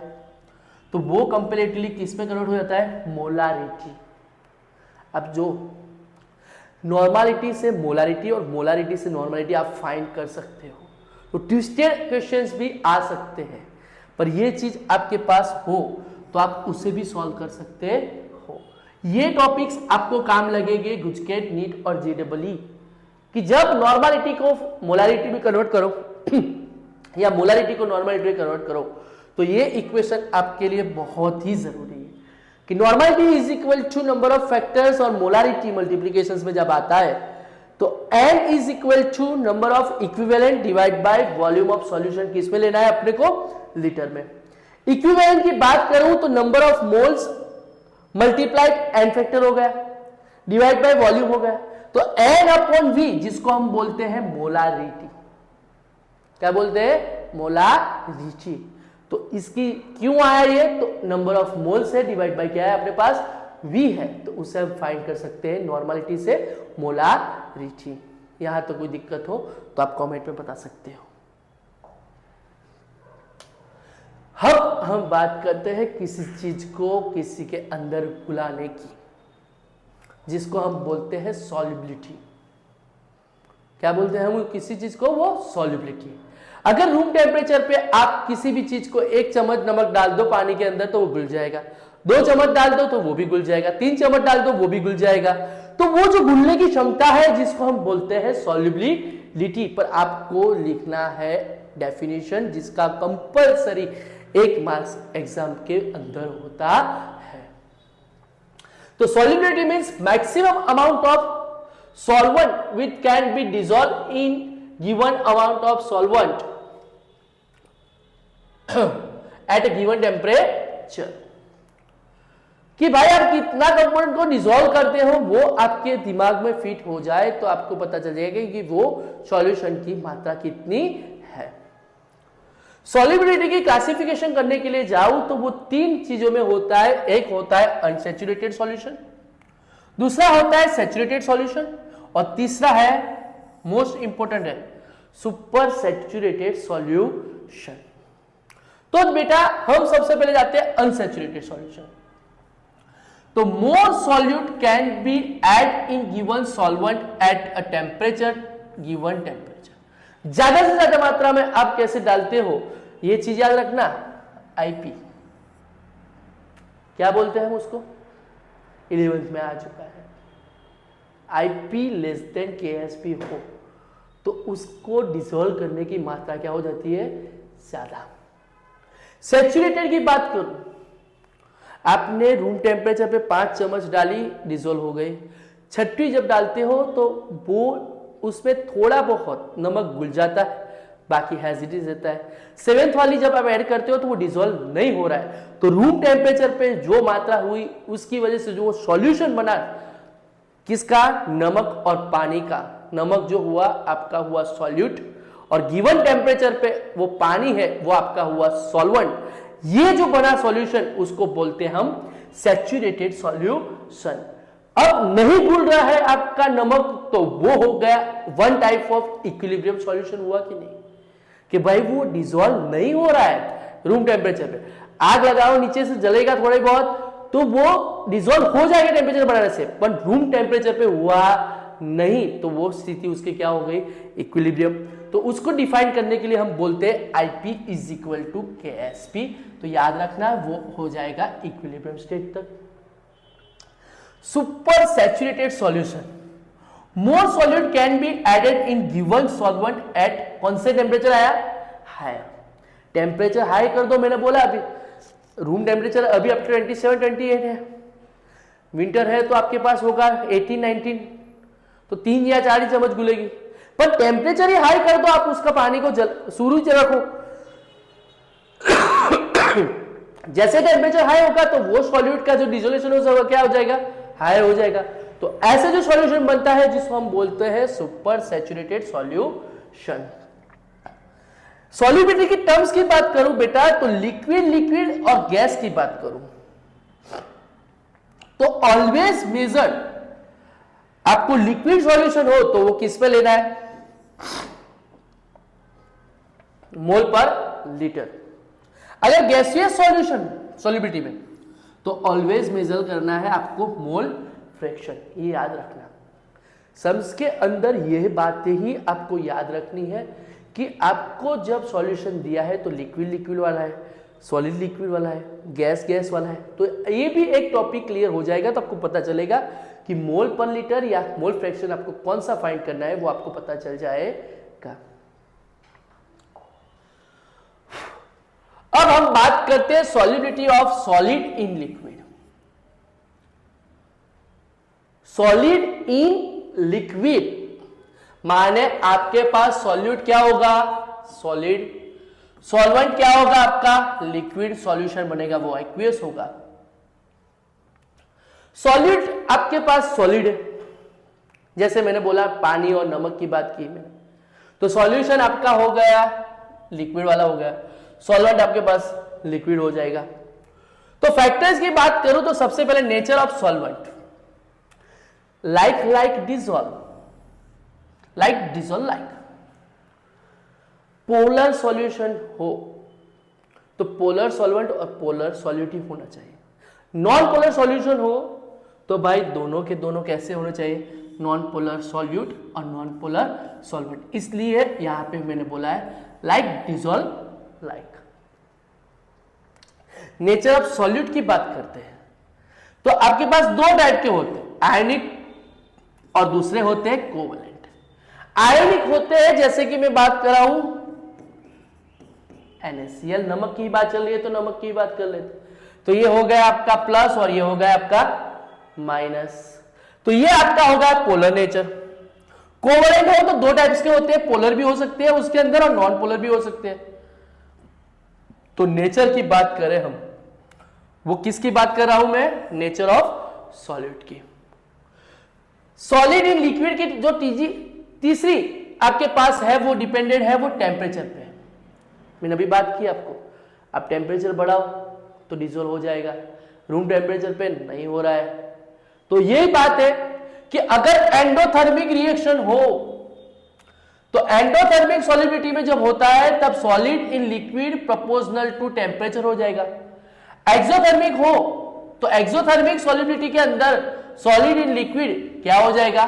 तो वो कंपैरेटिवली किस में कन्वर्ट हो जाता है मोलारिटी। अब जो नॉर्मलिटी से मोलारिटी और मोलारिटी से नॉर्मलिटी आप फाइंड कर सकते हो, तो ट्विस्टेड क्वेश्चंस भी आ सकते हैं, पर ये चीज आपके पास हो तो आप उसे भी सॉल्व कर सकते हो। ये टॉपिक्स आपको काम लगेंगे गुजकेट, नीट और जेडबलई कि जब नॉर्मलिटी को मोलारिटी में कन्वर्ट करो या मोलारिटी को नॉर्मलिटी में कन्वर्ट करो तो ये इक्वेशन आपके लिए बहुत ही जरूरी है कि normality is equal to number of factors और मोलारिटी मल्टीप्लिकेशंस में जब आता है तो n is equal to number of equivalent divide by volume of solution, किसमें लेना है अपने को लीटर में। इक्विवेलेंट की बात करूं तो number of moles multiplied n factor हो गया डिवाइड बाय वॉल्यूम हो गया, तो n अपॉन v जिसको हम बोलते हैं मोलारिटी, क्या बोलते हैं मोलारिटी। तो इसकी क्यों आया ये तो नंबर ऑफ मोल्स है डिवाइड बाय क्या है अपने पास v है, तो उसे हम फाइंड कर सकते हैं नॉर्मलिटी से मोलारिटी। यहां तो कोई दिक्कत हो तो आप कमेंट में बता सकते हो। हम बात करते हैं किसी चीज को किसी के अंदर घुलाने की, जिसको हम बोलते हैं सॉल्युबिलिटी। क्या बोलते हैं हम किसी चीज को, वो सॉल्युबिलिटी। अगर रूम टेम्परेचर पे आप किसी भी चीज को 1 चम्मच नमक डाल दो पानी के अंदर तो वो घुल जाएगा, 2 चम्मच डाल दो तो वो भी घुल जाएगा, 3 चम्मच डाल दो वो भी घुल जाएगा। तो वो जो घुलने की क्षमता है जिसको हम बोलते हैं सॉल्युबिलिटी, पर आपको लिखना है डेफिनेशन जिसका कंपलसरी 1 मार्क्स एग्जाम के अंदर होता है। तो solubility means maximum amount of solvent which can be dissolve in given amount of solvent at a given temperature. कि भाई आप कितना कंपोनेंट को डिसॉल्व करते हो वो आपके दिमाग में फिट हो जाए तो आपको पता चल जाएगा कि वो सॉल्यूशन की मात्रा कितनी है। सॉल्युबिलिटी की क्लासिफिकेशन करने के लिए जाऊं तो वो 3 चीजों में होता है। एक होता है अनसैचुरेटेड सॉल्यूशन, दूसरा होता है सैचुरेटेड सॉल्यूशन और तीसरा है मोस्ट इंपोर्टेंट है सुपर सैचुरेटेड सॉल्यूशन। तो बेटा हम सबसे पहले जाते हैं अनसैचुरेटेड सॉल्यूशन। तो more solute can be add in given solvent at a temperature given temperature. ज्यादा से ज्यादा मात्रा में आप कैसे डालते हो ये चीज याद रखना। आईपी क्या बोलते हैं हम उसको, 11th में आ चुका है। आईपी लेस देन केएसपी हो तो उसको डिसॉल्व करने की मात्रा क्या हो जाती है, ज्यादा। सैचुरेटेड की बात करूं, आपने रूम टेम्परेचर पे 5 चम्मच डाली, डिसॉल्व हो गई। 6वीं जब डालते हो तो वो उसमें थोड़ा बहुत नमक घुल जाता है, बाकी एज इट इज रहता है। 7th वाली जब आप ऐड करते हो तो वो डिसॉल्व नहीं हो रहा है, तो रूम टेम्परेचर पे जो मात्रा हुई उसकी वजह से जो सॉल्यूशन बना किसका? नमक और पानी का। नमक जो हुआ आपका हुआ सॉल्यूट और गिवन टेम्परेचर पे वो पानी है वो आपका हुआ सॉल्वेंट। ये जो बना सॉल्यूशन उसको बोलते हैं हम सैचुरेटेड सॉल्यूशन। अब नहीं घुल रहा है आपका नमक तो वो हो गया one type of equilibrium solution. हुआ कि नहीं कि भाई वो डिसॉल्व नहीं हो रहा है रूम टेम्परेचर पे। आग लगाओ नीचे से जलेगा थोड़ी बहुत तो वो डिसॉल्व हो जाएगा टेम्परेचर बढ़ाने से, पर रूम टेम्परेचर पे हुआ नहीं तो वो स्थिति उसकी क्या हो गई? इक्विलिब्रियम। तो उसको डिफाइन करने के लिए हम बोलते हैं IP is equal to KSP। तो याद रखना वो हो जाएगा इक्विलिब्रियम स्टेट तक। Super saturated solution, more solute can be added in given solvent at कौन से टेम्परेचर आया? हायर। टेम्परेचर हाई कर दो, मैंने बोला अभी रूम टेम्परेचर अभी अप टू 27-28 है, विंटर है तो आपके पास होगा 18-19, तो 3 या 4 ही चम्मच घुलेगी। पर टेम्परेचर ही हाई कर दो आप, उसका पानी को शुरू से रखो। जैसे टेम्परेचर हाई होगा तो वो सॉल्यूट का जो डिसोल्यूशन होगा क्या हो जाएगा? हाई हो जाएगा। तो ऐसे जो सॉल्यूशन बनता है जिसको हम बोलते हैं सुपर सैचुरेटेड सॉल्यूशन। सॉल्युबिलिटी की टर्म्स की बात करूं बेटा तो लिक्विड लिक्विड और गैस की बात करूं तो ऑलवेज मेजर आपको लिक्विड सॉल्यूशन हो तो वो किस पे लेना है? मोल पर लीटर। अगर गैसियस सॉल्यूशन सॉल्युबिलिटी में तो ऑलवेज मेजर करना है आपको मोल फ्रैक्शन। ये याद रखना, सम्स के अंदर यह बातें ही आपको याद रखनी है कि आपको जब सॉल्यूशन दिया है तो लिक्विड लिक्विड वाला है, सॉलिड लिक्विड वाला है, गैस गैस वाला है, तो ये भी एक टॉपिक क्लियर हो जाएगा तो आपको पता चलेगा कि मोल पर लीटर या मोल फ्रैक्शन आपको कौन सा फाइंड करना है वो आपको पता चल जाएगा। अब हम बात करते हैं solubility of solid in liquid. Solid in liquid माने आपके पास सॉल्यूट क्या होगा? सॉलिड। सॉल्वेंट क्या होगा आपका? लिक्विड। सॉल्यूशन बनेगा वो एक्वियस होगा। सॉल्यूट आपके पास सॉलिड है, जैसे मैंने बोला पानी और नमक की बात की मैंने, तो सॉल्यूशन आपका हो गया लिक्विड वाला हो गया, सॉल्वेंट आपके पास लिक्विड हो जाएगा। तो फैक्टर्स की बात करूं तो सबसे पहले nature of solvent, like dissolve, like polar solution हो तो पोलर सॉल्वेंट और पोलर सॉल्यूटिव होना चाहिए। नॉन पोलर सॉल्यूशन हो तो भाई दोनों के दोनों कैसे होने चाहिए? नॉन पोलर सॉल्यूट और नॉन पोलर सॉल्वेंट। इसलिए यहां पे मैंने बोला है like dissolve like. Nature of solute की बात करते हैं तो आपके पास दो टाइप के होते हैं, आयनिक और दूसरे होते हैं कोवलेंट। आयनिक होते हैं जैसे कि मैं बात कर रहा हूं NaCl, नमक की बात चल रही है तो नमक की बात कर लेते, तो ये हो गया आपका प्लस और ये हो गया आपका माइनस, तो ये आपका होगा पोलर नेचर। कोवलेंट हो तो दो टाइप्स के होते हैं, पोलर भी हो सकते हैं उसके अंदर और नॉन पोलर भी हो सकते हैं। तो नेचर की बात करें हम, वो किसकी बात कर रहा हूं मैं? नेचर ऑफ सॉलिड की। सॉलिड इन लिक्विड की जो तीसरी आपके पास है वो डिपेंडेंट है वो टेम्परेचर पे। मैंने अभी बात की आपको, आप टेम्परेचर बढ़ाओ तो डिसॉल्व हो जाएगा, रूम टेम्परेचर पे नहीं हो रहा है। तो यही बात है कि अगर एंडोथर्मिक रिएक्शन हो तो एंडोथर्मिक सॉल्युबिलिटी में जब होता है तब solid in liquid proportional to temperature हो जाएगा। एक्सोथर्मिक हो तो एक्सोथर्मिक सॉल्युबिलिटी के अंदर सॉलिड इन लिक्विड क्या हो जाएगा?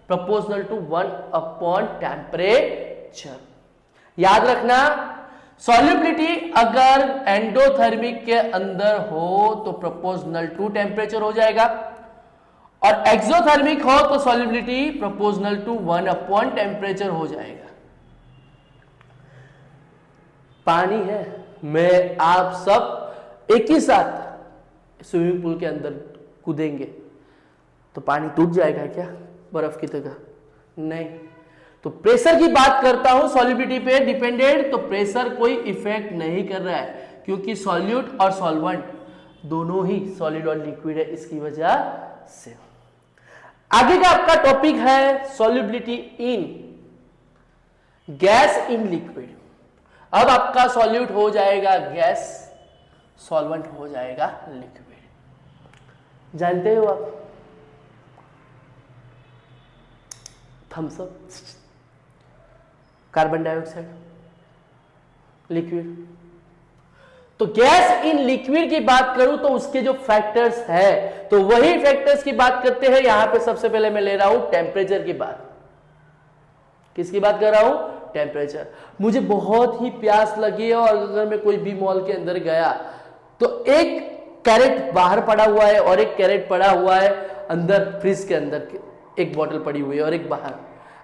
Proportional to 1 temperature. याद रखना, सॉल्युबिलिटी अगर एंडोथर्मिक के अंदर हो तो प्रोपोर्शनल टू टेम्परेचर हो जाएगा और एक्सोथर्मिक हो तो सॉल्युबिलिटी प्रोपोर्शनल टू 1 टेम्परेचर हो जाएगा। पानी है, मैं आप सब एक ही साथ स्विमिंग पूल के अंदर कूदेंगे तो पानी टूट जाएगा क्या बर्फ की तरह? नहीं। तो प्रेशर की बात करता हूं सॉल्युबिलिटी पे डिपेंडेंट, तो प्रेशर कोई इफेक्ट नहीं कर रहा है क्योंकि सॉल्यूट और सॉल्वेंट दोनों ही सॉलिड और लिक्विड है, इसकी वजह से। आगे का आपका टॉपिक है solubility in gas in liquid. अब आपका सॉल्यूट हो जाएगा गैस, सॉल्वेंट हो जाएगा लिक्विड। जानते हो आप Thums Up, carbon dioxide, liquid. तो गैस इन लिक्विड की बात करूं तो उसके जो फैक्टर्स है, तो वही फैक्टर्स की बात करते हैं। यहां पे सबसे पहले मैं ले रहा हूं टेम्परेचर की बात। किसकी बात कर रहा हूं? टेम्परेचर। मुझे बहुत ही प्यास लगी है और अगर मैं कोई भी मॉल के अंदर गया तो एक कैरेट बाहर पड़ा हुआ है और एक कैरेट पड़ा हुआ है अंदर फ्रिज के अंदर, एक बोतल पड़ी हुई है और एक बाहर।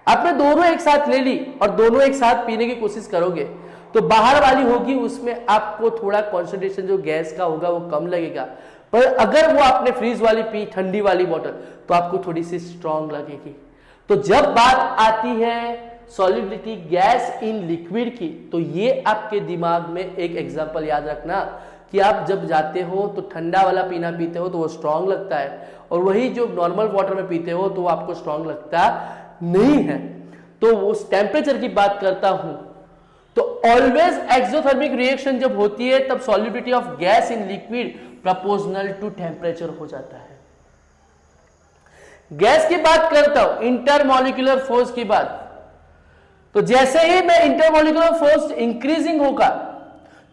आपने दोनों एक साथ ले ली और दोनों एक साथ पीने की कोशिश करोगे तो बाहर वाली होगी, उसमें आपको थोड़ा कॉन्सेंट्रेशन जो गैस का होगा वो कम लगेगा। पर अगर वो आपने फ्रीज वाली पी, ठंडी वाली बोतल, तो आपको थोड़ी सी स्ट्रांग लगेगी। तो जब बात आती है सॉल्युबिलिटी गैस इन लिक्विड की, तो ये आपके दिमाग में एक एग्जांपल याद रखना कि आप जब जाते हो तो ठंडा वाला पीना पीते हो तो वो स्ट्रांग लगता है, और वही जो नॉर्मल वाटर में पीते हो तो वो आपको स्ट्रांग लगता नहीं है। तो उस टेम्परेचर की बात करता हूं तो ऑलवेज एक्सोथर्मिक रिएक्शन जब होती है तब solubility of gas in liquid proportional to temperature हो जाता है। गैस की बात करता हूं, इंटरमॉलिक्यूलर फोर्स की बात, तो जैसे ही मैं इंटरमॉलिक्यूलर फोर्स इंक्रीजिंग होगा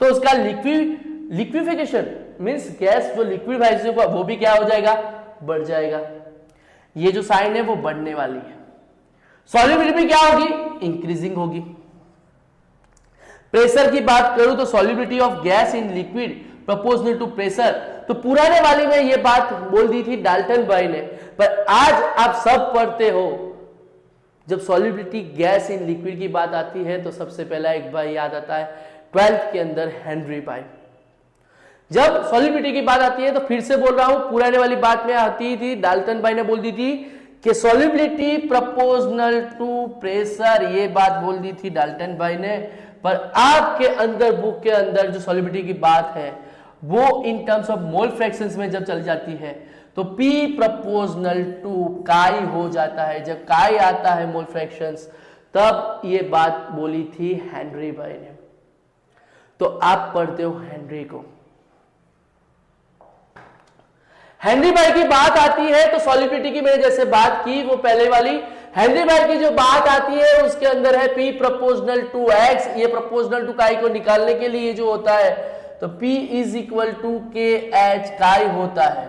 तो उसका लिक्विफिकेशन मींस गैस जो लिक्विड होगा वो भी क्या हो जाएगा? बढ़ जाएगा। ये जो साइन है वो बढ़ने वाली है। सॉल्युबिलिटी क्या होगी? इंक्रीजिंग होगी। प्रेशर की बात करूं तो solubility of gas in liquid proportional to pressure, तो पुराने वाली में ये बात बोल दी थी डाल्टन भाई ने, पर आज आप सब पढ़ते हो जब सॉल्युबिलिटी गैस इन लिक्विड की बात आती है तो सबसे पहला एक बार याद आता है 12th के अंदर हेनरी भाई। जब सॉल्युबिलिटी की बात आती है तो फिर से बोल रहा हूं, पुराने वाली बात में आती थी, डाल्टन भाई ने बोल दी थी कि सॉल्युबिलिटी प्रोपोर्शनल टू प्रेशर, ये बात बोल दी थी डाल्टन भाई ने। पर आपके अंदर बुक के अंदर जो सॉल्युबिलिटी की बात है वो in terms of mole fractions में जब चल जाती है तो P प्रोपोर्शनल टू काई हो जाता है। जब काई आता है मोल फ्रैक्शंस, तब ये बात बोली थी हेनरी भाई ने। तो आप पढ़ते हो हेनरी को। हेनरी भाई की बात आती है तो सॉल्युबिलिटी की मैंने जैसे बात की वो पहले वाली, हेनरी भाई की जो बात आती है उसके अंदर है P प्रोपोर्शनल टू X। ये प्रोपोर्शनल टू काई को निकालने के लिए जो होता है तो P is equal to KH chi होता है।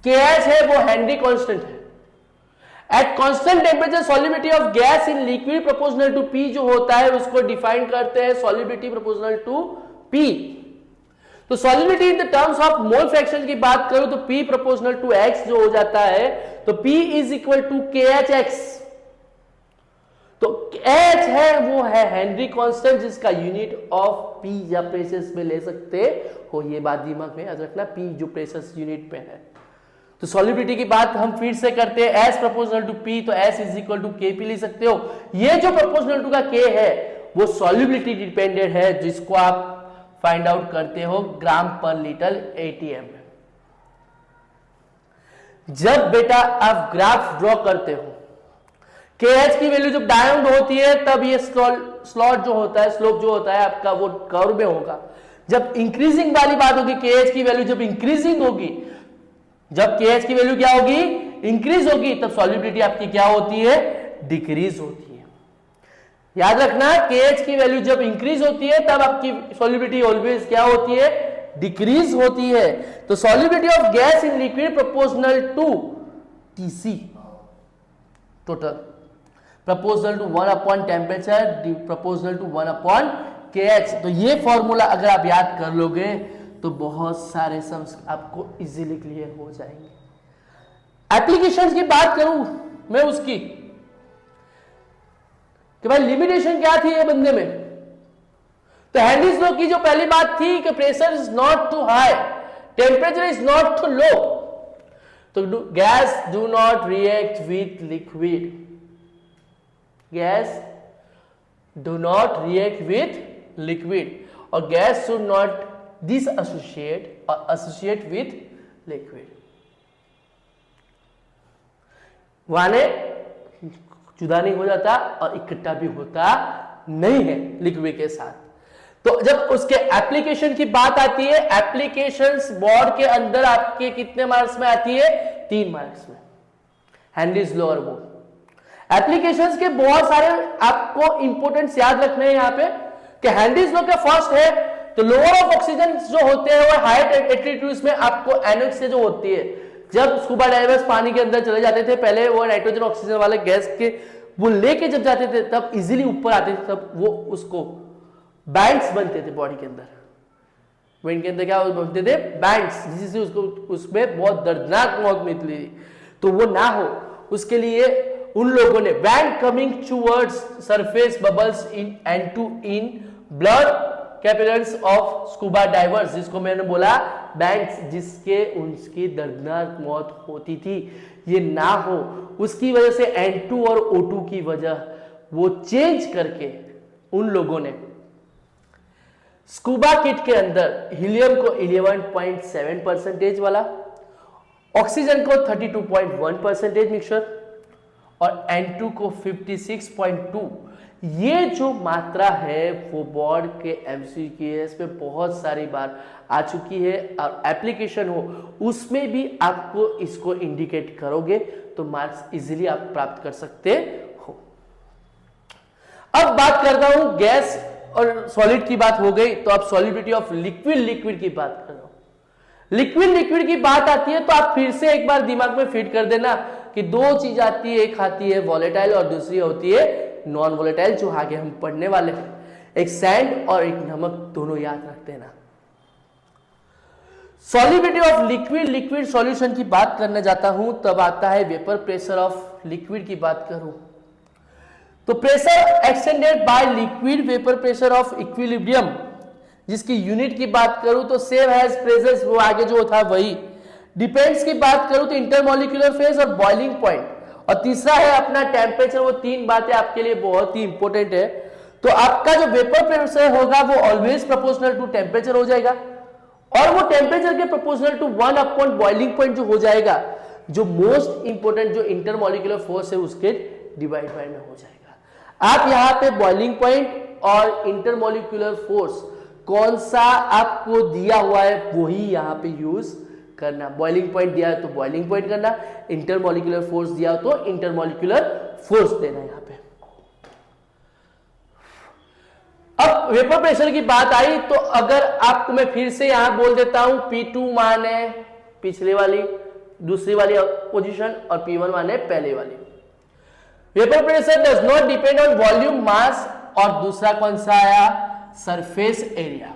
KH है वो हेनरी कांस्टेंट है। At constant temperature solubility of gas in liquid proportional to P जो होता है उसको डिफाइन करते हैं सॉल्युबिलिटी प्रोपोर्शनल टू P। तो solubility in the terms of mole fraction की बात करूं तो P प्रोपोर्शनल टू X जो हो जाता है तो P is equal to KHX। तो H है वो है हेनरी कांस्टेंट जिसका यूनिट ऑफ P या प्रेशर में ले सकते हो। ये बात दिमाग में याद रखना, P जो प्रेशर यूनिट पे है। तो सॉल्युबिलिटी की बात हम फिर से करते हैं, S प्रोपोर्शनल टू P तो S is equal to KP ले सकते हो। ये जो प्रोपोर्शनल टू का K है वो सॉल्युबिलिटी डिपेंडेंट है जिसको आप फाइंड आउट करते हो ग्राम पर लीटर ATM में। जब बेटा आप ग्राफ ड्रॉ करते हो, KH की वैल्यू जब डाउन होती है तब ये स्लॉट जो होता है, स्लोप जो होता है आपका वो कर्व में होगा। जब इंक्रीजिंग वाली बात होगी, KH की वैल्यू जब इंक्रीजिंग होगी, जब KH की वैल्यू क्या होगी? इंक्रीज होगी, तब सॉल्युबिलिटी आपकी क्या होती है? डिक्रीज होती है। याद रखना, KH की वैल्यू जब इंक्रीज होती है तब आपकी सॉल्युबिलिटी ऑलवेज क्या होती है? डिक्रीज होती है। तो solubility of gas in liquid proportional to TC total proportional to 1 upon temperature proportional to 1 upon KH। तो ये फॉर्मूला अगर आप याद कर लोगे तो बहुत सारे सम्स आपको इजीली क्लियर हो जाएंगे। एप्लीकेशंस की बात करूं मैं उसकी कि भाई लिमिटेशन क्या थी ये बंदे में, तो हेनरीज लॉ की जो पहली बात थी कि pressure is not too high, temperature is not too low, तो gas do not react with liquid. Gas do not react with liquid और गैस शुड नॉट डिसएसोसिएट और एसोसिएट विथ लिक्विड। वाने जुदा नहीं हो जाता और इकट्ठा भी होता नहीं है लिक्विड के साथ। तो जब उसके एप्लीकेशन की बात आती है, एप्लीकेशंस बोर्ड के अंदर आपके कितने मार्क्स में आती है? 3 मार्क्स में। हेनरीज लॉ और वो एप्लीकेशंस के बहुत सारे आपको इंपोर्टेंट्स याद रखने हैं यहाँ पे कि हेनरीज लॉ का फर्स्ट है तो लोअर ऑफ ऑक्सीजन जो होते हैं वो हायर एल्टीट्यूड्स में आपको एनोक्स से जो होती है, जब स्कूबा डाइवर्स पानी के अंदर चले जाते थे पहले वो नाइट्रोजन ऑक्सीजन वाले गैस के वो लेके जब जाते थे तब इजीली ऊपर आते थे, तब वो उसको बैंड्स बनते थे बॉडी के अंदर। वेन के अंदर क्या बनते थे? बैंड्स, जिससे उसको उसमें बहुत दर्दनाक मौत मिलती थी। तो वो ना हो उसके लिए उन लोगों ने bends coming towards surface bubbles in and to in blood capillaries of scuba divers, जिसको मैंने बोला बैंड्स, जिसके उनकी दर्दनाक मौत होती थी, ये ना हो उसकी वजह से N2 और O2 की वजह वो चेंज करके उन लोगों ने स्कूबा किट के अंदर हीलियम को 11.7% वाला, ऑक्सीजन को 32.1% मिक्सचर और N2 को 56.2। ये जो मात्रा है वो बोर्ड के MCQs पे बहुत सारी बार आ चुकी है और एप्लीकेशन हो उसमें भी आपको इसको इंडिकेट करोगे तो मार्क्स इजीली आप प्राप्त कर सकते हो। अब बात करता हूं गैस और सॉलिड की बात हो गई, तो अब सॉलिबिलिटी ऑफ लिक्विड की बात कर रहा हूं। लिक्विड की बात आती है तो आप फिर से एक बार दिमाग में फिट कर देना कि 2 चीज आती है, एक आती है वॉलेटाइल और दूसरी होती है नॉन वॉलेटाइल, जो आगे हम पढ़ने वाले हैं। एक सैंड और एक नमक, दोनों याद रख देना। सॉलिबिलिटी ऑफ लिक्विड सॉल्यूशन की बात करने जाता हूं तब आता है वेपर प्रेशर ऑफ लिक्विड की बात करूं तो pressure extended by liquid vapour pressure of equilibrium, जिसकी यूनिट की बात करूं तो सेम एज प्रेशर, वो आगे जो था वही। डिपेंड्स की बात करूं तो इंटरमोलिकुलर फेज और बॉइलिंग पॉइंट, और तीसरा है अपना टेम्परेचर। वो 3 बातें आपके लिए बहुत ही इंपॉर्टेंट है। तो आपका जो वेपर प्रेशर होगा वो ऑलवेज प्रोपोर्शनल टू टेम्परेचर हो जाएगा और वो टेम्परेचर के proportional to 1 upon boiling point जो हो जाएगा, जो मोस्ट इंपोर्टेंट जो इंटरमोलिकुलर फोर्स है उसके डिवाइड बाय में हो जाएगा। आप यहाँ पे बॉइलिंग पॉइंट और इंटरमोलिकुलर फोर्स कौन सा आपको दिया हुआ है वही यहाँ पे यूज करना। बॉइलिंग पॉइंट दिया है तो बॉइलिंग पॉइंट करना, इंटरमोलिकुलर फोर्स दिया हो तो इंटरमोलिकुलर फोर्स देना यहाँ पे। अब वेपर प्रेशर की बात आई तो अगर आपको मैं फिर से यहां बोल देता हूं P2 माने पिछले वाली दूसरी वाली पोजीशन और P1 माने पहले वाली। Vapour pressure does not depend on volume mass, और दूसरा कौन सा आया? Surface area.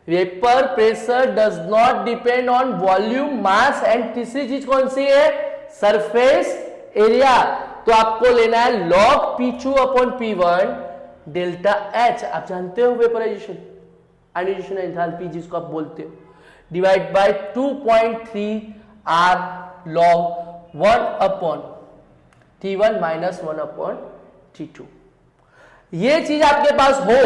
Vapour pressure does not depend on volume mass and तीसरी चीज कौन सी है? Surface area. तो आपको लेना है log P2 upon P1 delta H। आप जानते हो वेपराइजेशन, आयोनाइजेशन एंथैल्पी जिसको आप बोलते हो, divide by 2.3 R log 1 upon T1 minus 1 upon T2। ये चीज आपके पास हो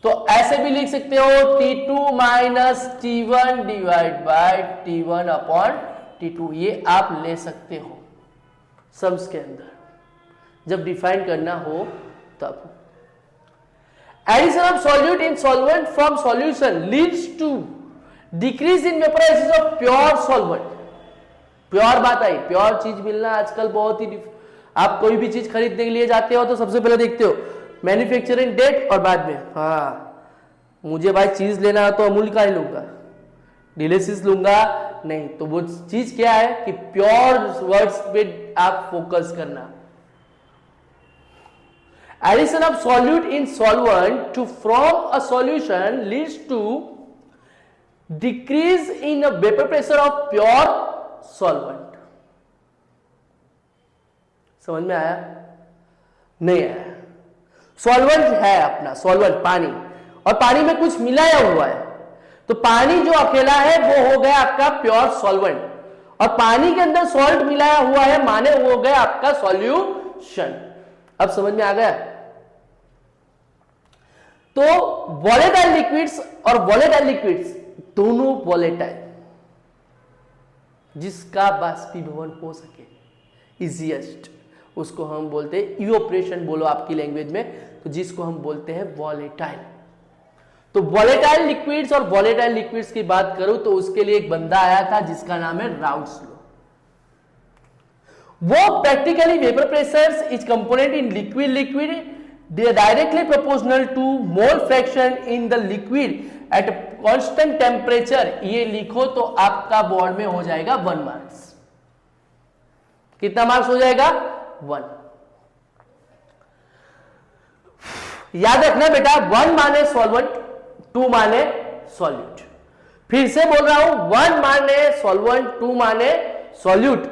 तो ऐसे भी लिख सकते हो T2 minus T1 divide by T1 upon T2। ये आप ले सकते हो सम्स के अंदर जब डिफाइन करना हो तब। Addition of solute in solvent from solution leads to decrease in vaporization of pure solvent. Pure बात आई, प्योर चीज मिलना आजकल बहुत ही आप कोई भी चीज खरीदने के लिए जाते हो तो सबसे पहले देखते हो मैन्युफैक्चरिंग डेट और बाद में मुझे भाई चीज लेना है तो अमूल का ही लूंगा, डिलीशियस लूंगा नहीं। तो वो चीज क्या है कि प्योर वर्ड्स पे आप फोकस करना। Addition of solute in solvent to from a solution leads to decrease in vapour pressure of pure solvent. समझ में आया? नहीं आया? सॉल्वेंट है अपना सॉल्वेंट पानी, और पानी में कुछ मिलाया हुआ है तो पानी जो अकेला है वो हो गया आपका प्योर सॉल्वेंट, और पानी के अंदर सॉल्ट मिलाया हुआ है माने वो हो गया आपका सॉल्यूशन। अब समझ में आ गया? तो वॉलेटाइल लिक्विड्स और वॉलेटाइल लिक्विड्स दोनों वॉलेटाइल, जिसका बाष्पीभवन हो सके इजिएस्ट, उसको हम बोलते हैं इवोपरेशन, बोलो आपकी लैंग्वेज में, तो जिसको हम बोलते हैं वॉलेटाइल। तो वॉलेटाइल लिक्विड्स और वॉलेटाइल लिक्विड्स की बात करूं तो उसके लिए एक बंदा आया था जिसका नाम है राउट्स लॉ। वो practically vapour pressures is component in liquid they are directly proportional to mole fraction in the liquid at constant temperature। ये लिखो तो आपका बोर्ड में हो जाएगा 1 मार्क्स। कितना मार्क्स हो जाएगा? 1। याद रखना बेटा, 1 माने सॉल्वेंट, 2 माने सॉल्यूट। फिर से बोल रहा हूं, 1 माने सॉल्वेंट, 2 माने सॉल्यूट।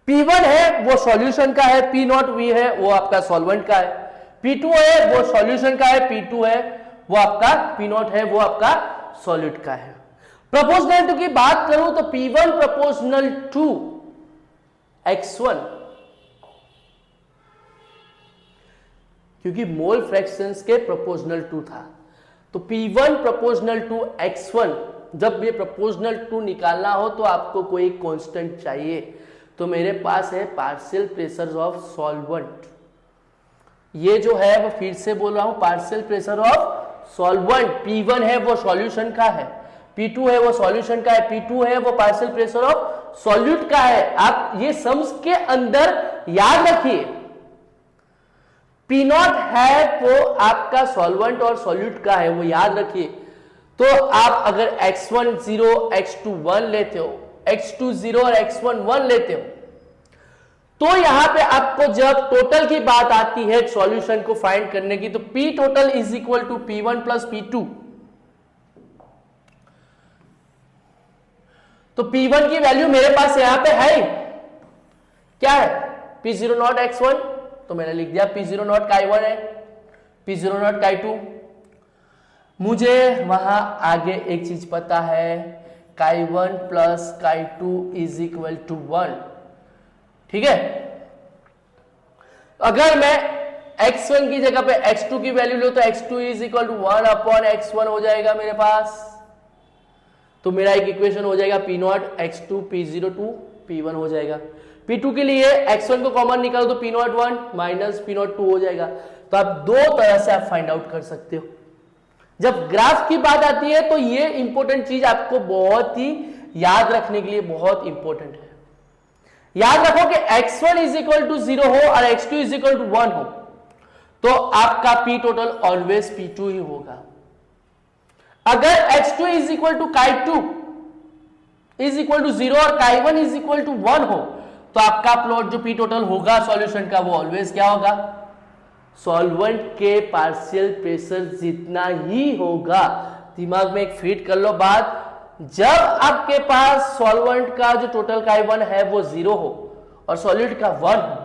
P1 है वो सॉल्यूशन का है, P0V है वो आपका सॉल्वेंट का है, P2 है वो सॉल्यूशन का है, P2 है वो आपका, P0 है वो आपका सॉल्यूट का है। प्रोपोर्शनल की बात करूं तो P1 प्रोपोर्शनल टू X1, क्योंकि मोल फ्रैक्शंस के प्रोपोर्शनल टू था, तो P1 प्रोपोर्शनल टू X1। जब ये प्रोपोर्शनल टू निकालना हो तो आपको कोई कांस्टेंट चाहिए, तो मेरे पास है पार्शियल प्रेशर ऑफ सॉल्वेंट। ये जो है वो फिर से बोल रहा हूं, partial pressure of solvent. P1 है वो सॉल्यूशन का है, P2 है वो सॉल्यूशन का है, P2 है वो पार्शियल प्रेशर ऑफ सॉल्यूट का है। आप ये सम्स के अंदर याद रखिए, P0 है वो आपका सॉल्वेंट और सॉल्यूट का है, वो याद रखिए। तो आप अगर X1 0 X2 1 लेते हो, X2 0 और X1 1 लेते हो, तो यहां पे आपको जब टोटल की बात आती है सॉल्यूशन को फाइंड करने की, तो P total is equal to P1 plus P2। तो P1 की वैल्यू मेरे पास यहां पे है, क्या है? P0 नॉट X1, तो मैंने लिख दिया P0 नॉट Chi1 है, P0 नॉट Chi2। मुझे वहां आगे एक चीज पता है, Chi1 plus Chi2 is equal to 1। ठीक है, अगर मैं x1 की जगह पे x2 की वैल्यू लो तो x2 is equal to 1 upon x1 हो जाएगा मेरे पास। तो मेरा एक इक्वेशन हो जाएगा P0 x2 P0 2 P1 हो जाएगा। P2 के लिए x1 को कॉमन निकालो तो P0 1 माइनस P0 2 हो जाएगा। तो आप दो तरह से आप फाइंड आउट कर सकते हो। जब ग्राफ की बात आती है तो ये इंपॉर्टेंट चीज आपको बहुत ही याद रखने के लिए बहुत इंपॉर्टेंट है। याद रखो कि x1 इज इक्वल टू 0 हो और x2 इज इक्वल टू 1 हो, तो आपका P टोटल ऑलवेज P2 ही होगा। अगर x2 is equal to Chi2 is equal to 0 और Chi1 इज इक्वल टू 1 हो, तो आपका प्लॉट जो P टोटल होगा सॉल्यूशन का, वो ऑलवेज क्या होगा? सॉल्वेंट के पार्शियल प्रेशर जितना ही होगा। दिमाग में एक फीड कर लो बात, जब आपके पास सॉल्वेंट का जो टोटल Chi1 है वो 0 हो और सॉल्यूट का 1 हो,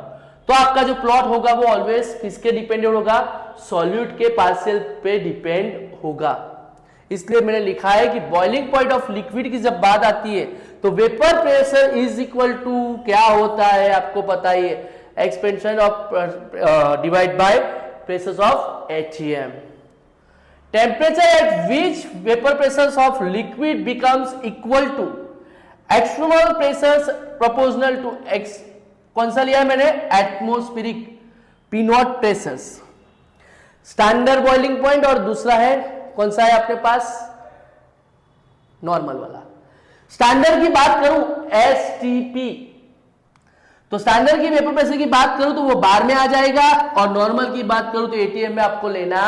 तो आपका जो प्लॉट होगा वो ऑलवेज किसके डिपेंडेंट होगा? सॉल्यूट के पार्शियल पे डिपेंड होगा। इसलिए मैंने लिखा है कि बॉइलिंग पॉइंट ऑफ लिक्विड की जब बात आती है तो vapour pressure is equal to क्या होता है आपको पता ही है, expansion of divide by pressure of ATM। Temperature at which vapor pressures of liquid becomes equal to external pressures proportional to x, कौन सा लिया है मैंने? Atmospheric P0 pressures, standard boiling point, और दूसरा है कौन सा है आपके पास? नॉर्मल वाला। स्टैंडर्ड की बात करूं STP, तो स्टैंडर्ड की वेपर प्रेशर की बात करूं तो वो बार में आ जाएगा, और नॉर्मल की बात करूं तो ATM में आपको लेना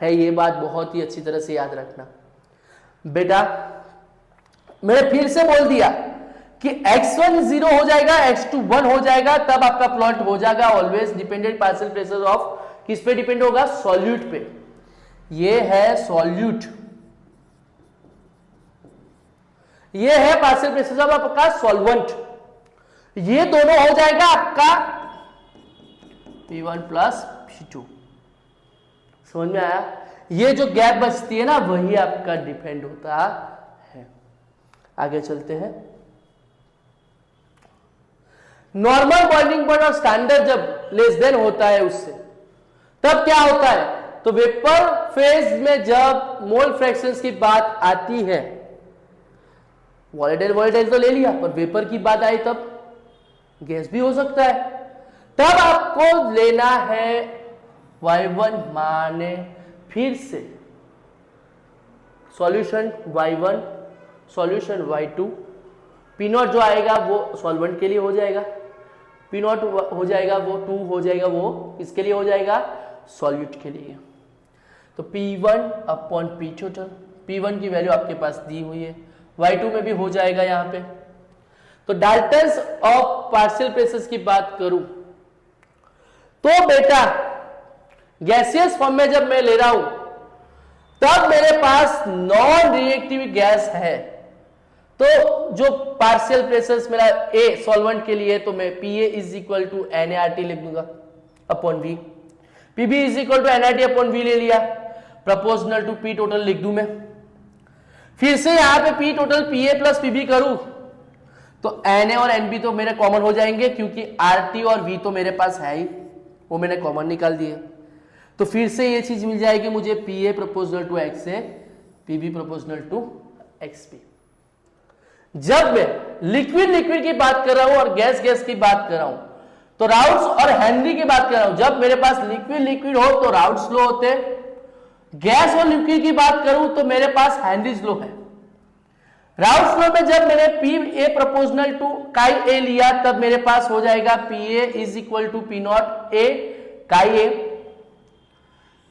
है। ये बात बहुत ही अच्छी तरह से याद रखना बेटा। मैंने फिर से बोल दिया कि x1 0 हो जाएगा, x2 1 हो जाएगा, तब आपका प्लॉट हो जाएगा always dependent partial pressure of, किस पे डिपेंड होगा? सॉल्यूट पे। ये है सॉल्यूट, ये है पार्शियल प्रेशर ऑफ आपका सॉल्वेंट। ये दोनों हो जाएगा आपका P1 प्लस P2। समझ में आया? ये जो गैप बचती है ना, वही आपका डिपेंड होता है। आगे चलते हैं। नॉर्मल बॉइलिंग पॉइंट और स्टैंडर्ड जब लेस देन होता है उससे, तब क्या होता है, तो वेपर फेज में जब मोल फ्रैक्शंस की बात आती है, वॉलेटाइल तो ले लिया, पर वेपर की बात आई तब गैस भी हो सकता है, तब आपको लेना है y1 माने फिर से solution y1 solution y2, P not जो आएगा वो सॉल्वेंट के लिए हो जाएगा, पी नॉट हो जाएगा वो 2 हो जाएगा, वो किसके लिए हो जाएगा, सॉल्यूट के लिए। तो P1 upon P total, P1 की वैल्यू आपके पास दी हुई है, y2 में भी हो जाएगा यहां पे। तो डाल्टन्स ऑफ पार्शियल प्रेशर्स की बात करूं तो बेटा गैसियस फॉर्म में जब मैं ले रहा हूं तब मेरे पास नॉन रिएक्टिव गैस है, तो जो पार्शियल प्रेशर्स मेरा ए सॉल्वेंट के लिए, तो मैं PA is equal to NaRT लिख दूंगा upon V, PB is equal to NaRT upon V ले लिया, प्रोपोर्शनल टू P टोटल लिख दूं मैं। फिर से यहां पे P total PA plus PB करूं तो Na और Nb तो मेरे कॉमन हो जाएंगे, क्योंकि RT और V तो मेरे पास है ही, वो मैंने कॉमन निकाल दिए। तो फिर से ये चीज मिल जाएगी मुझे PA प्रोपोर्शनल टू X से PB प्रोपोर्शनल टू XP। जब मैं लिक्विड की बात कर रहा हूं और गैस की बात कर रहा हूं तो राउट्स और हेनरी की बात कर रहा हूं। जब मेरे पास लिक्विड हो तो राउट्स लो होते, गैस और लिक्विड की बात करूं तो मेरे पास हेनरीज लो है। राउट्स लो में जब मैंने PA proportional to chi A लिया तब मेरे पास हो जाएगा PA is equal to P nought A chi A,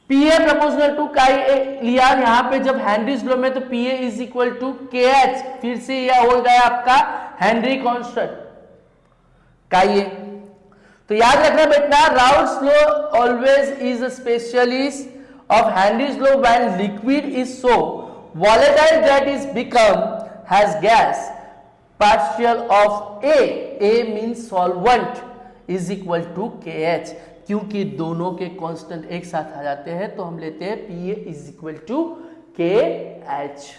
PA proportional to chi A लिया यहां पे जब हेनरीज लो में, तो PA is equal to KH, फिर से यह हो गया आपका हेनरी कांस्टेंट काई A। तो याद रखना बेटा, routes low always is a specialist of Henry's law when liquid is so volatile that is become has gas partial of A means solvent is equal to KH, क्योंकि दोनों के constant एक साथ आ जाते हैं तो हम लेते हैं PA is equal to KH।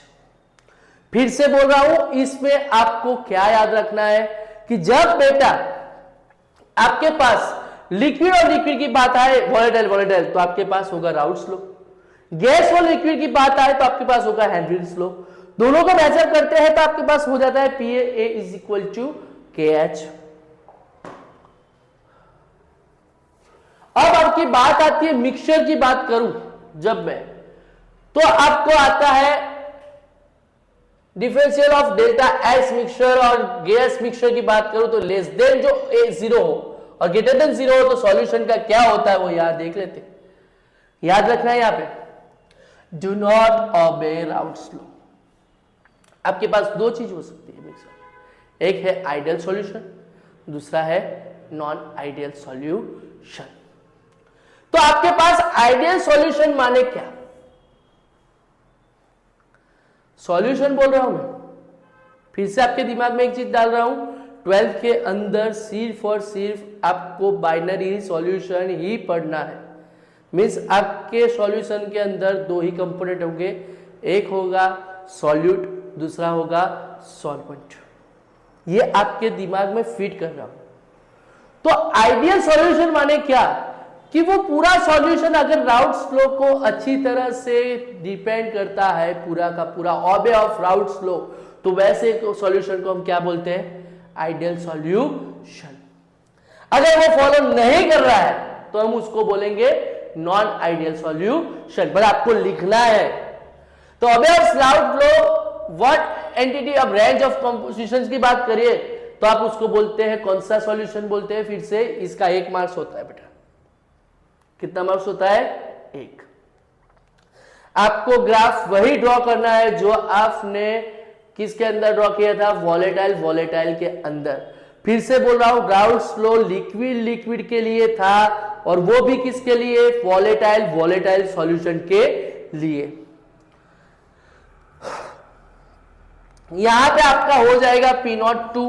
फिर से बोल रहा हूं, इसमें आपको क्या याद रखना है कि जब बेटा आपके पास लिक्विड और लिक्विड की बात आए वॉलेटाइल तो आपके पास होगा राउट्स लो, गैस और लिक्विड की बात आए तो आपके पास होगा हेनरीज लो, दोनों को मेजर करते हैं तो आपके पास हो जाता है PA is equal to KH। अब आपकी बात आती है मिक्सचर की बात करूं जब मैं, तो आपको आता है differential of delta S mixture और गैस मिक्सचर की बात करूं तो लेस देन जो A 0 हो और ग्रेटर देन 0 हो तो सॉल्यूशन का क्या होता है वो याद देख लेते। याद रखना है यहां पे, do not obey routes law. आपके पास दो चीज हो सकती है मिक्सर, एक है आइडियल सॉल्यूशन, दूसरा है नॉन आइडियल सॉल्यूशन। तो आपके पास आइडियल सॉल्यूशन माने क्या, सॉल्यूशन बोल रहा हूं मैं, फिर से आपके दिमाग में एक चीज डाल रहा हूं, 12th के अंदर सिर्फ और सिर्फ आपको बाइनरी सॉल्यूशन ही पढ़ना है। मीन्स आपके सॉल्यूशन के अंदर दो ही कंपोनेंट होंगे, एक होगा सॉल्यूट, दूसरा होगा सॉल्वेंट। ये आपके दिमाग में फिट कर रहा हूं। तो आइडियल सॉल्यूशन माने क्या कि वो पूरा सॉल्यूशन अगर राउट्स लो को अच्छी तरह से डिपेंड करता है, पूरा का पूरा ऑबे ऑफ राउट्स लो, तो वैसे सॉल्यूशन को हम क्या बोलते हैं, आइडियल सॉल्यूशन। अगर वो फॉलो नहीं कर रहा है तो हम उसको बोलेंगे नॉन आइडियल सॉल्यूशन। पर आपको लिखना है तो अबे राउट लो व्हाट एंटिटी, अब रेंज ऑफ कंपोजिशंस की बात करिए तो आप उसको बोलते हैं कौन सा सॉल्यूशन बोलते हैं। फिर से इसका 1 मार्क्स होता है बेटा, कितना मार्क्स होता है, 1। आपको ग्राफ वही ड्रॉ करना है जो आपने किसके अंदर ड्रॉ किया था, वॉलेटाइल के अंदर। फिर से बोल रहा हूं, राउट्स लो लिक्विड के लिए था और वो भी किसके लिए, वॉलेटाइल सॉल्यूशन के लिए। यहां पे आपका हो जाएगा P02,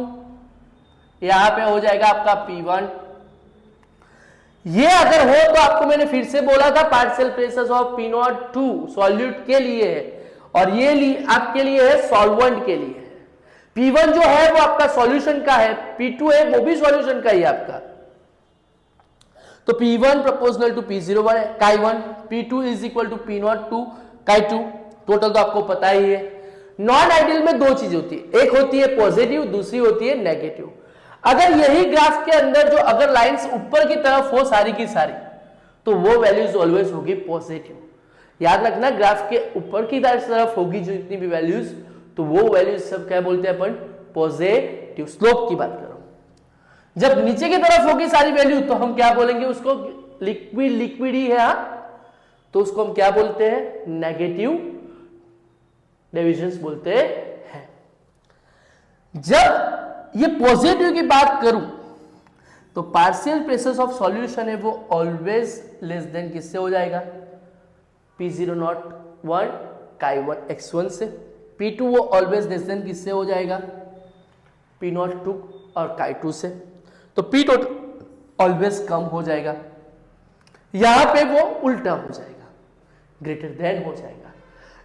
यहां पे हो जाएगा आपका P1। ये अगर हो तो आपको मैंने फिर से बोला था partial pressures of P02 solute के लिए है और ये आपके लिए है सॉल्वेंट के लिए है। P1 जो है वो आपका सॉल्यूशन का है, P2 है वो भी सॉल्यूशन का ही है आपका। तो P1 प्रोपोर्शनल टू P0 है काई 1, P2 is equal to P0 to काई 2। टोटल तो आपको पता ही है। नॉन आइडियल में दो चीज होती है, एक होती है पॉजिटिव, दूसरी होती है नेगेटिव। अगर यही ग्राफ के अंदर जो अगर लाइंस ऊपर की तरफ हो सारी की सारी, तो वो वैल्यूज ऑलवेज होगी पॉजिटिव। याद रखना, ग्राफ के ऊपर की तरफ होगी जो इतनी भी वैल्यूज, तो वो वैल्यूज सब क्या बोलते हैं अपन, पॉजिटिव। स्लोप की बात कर रहा हूं। जब नीचे की तरफ होगी सारी वैल्यू तो हम क्या बोलेंगे उसको, लिक्विड ही है, तो उसको हम क्या बोलते हैं, नेगेटिव डिविजन्स बोलते हैं। जब ये पॉजिटिव की बात करूं तो पार्शियल प्रेशर ऑफ सॉल्यूशन है वो ऑलवेज लेस देन किससे हो जाएगा, P0 काई 1 x1 से। P2 वो ऑलवेज लेस देन किससे हो जाएगा, P0 2 और काई 2 से। तो P टोटल ऑलवेज कम हो जाएगा, यहां पे वो उल्टा हो जाएगा, ग्रेटर देन हो जाएगा।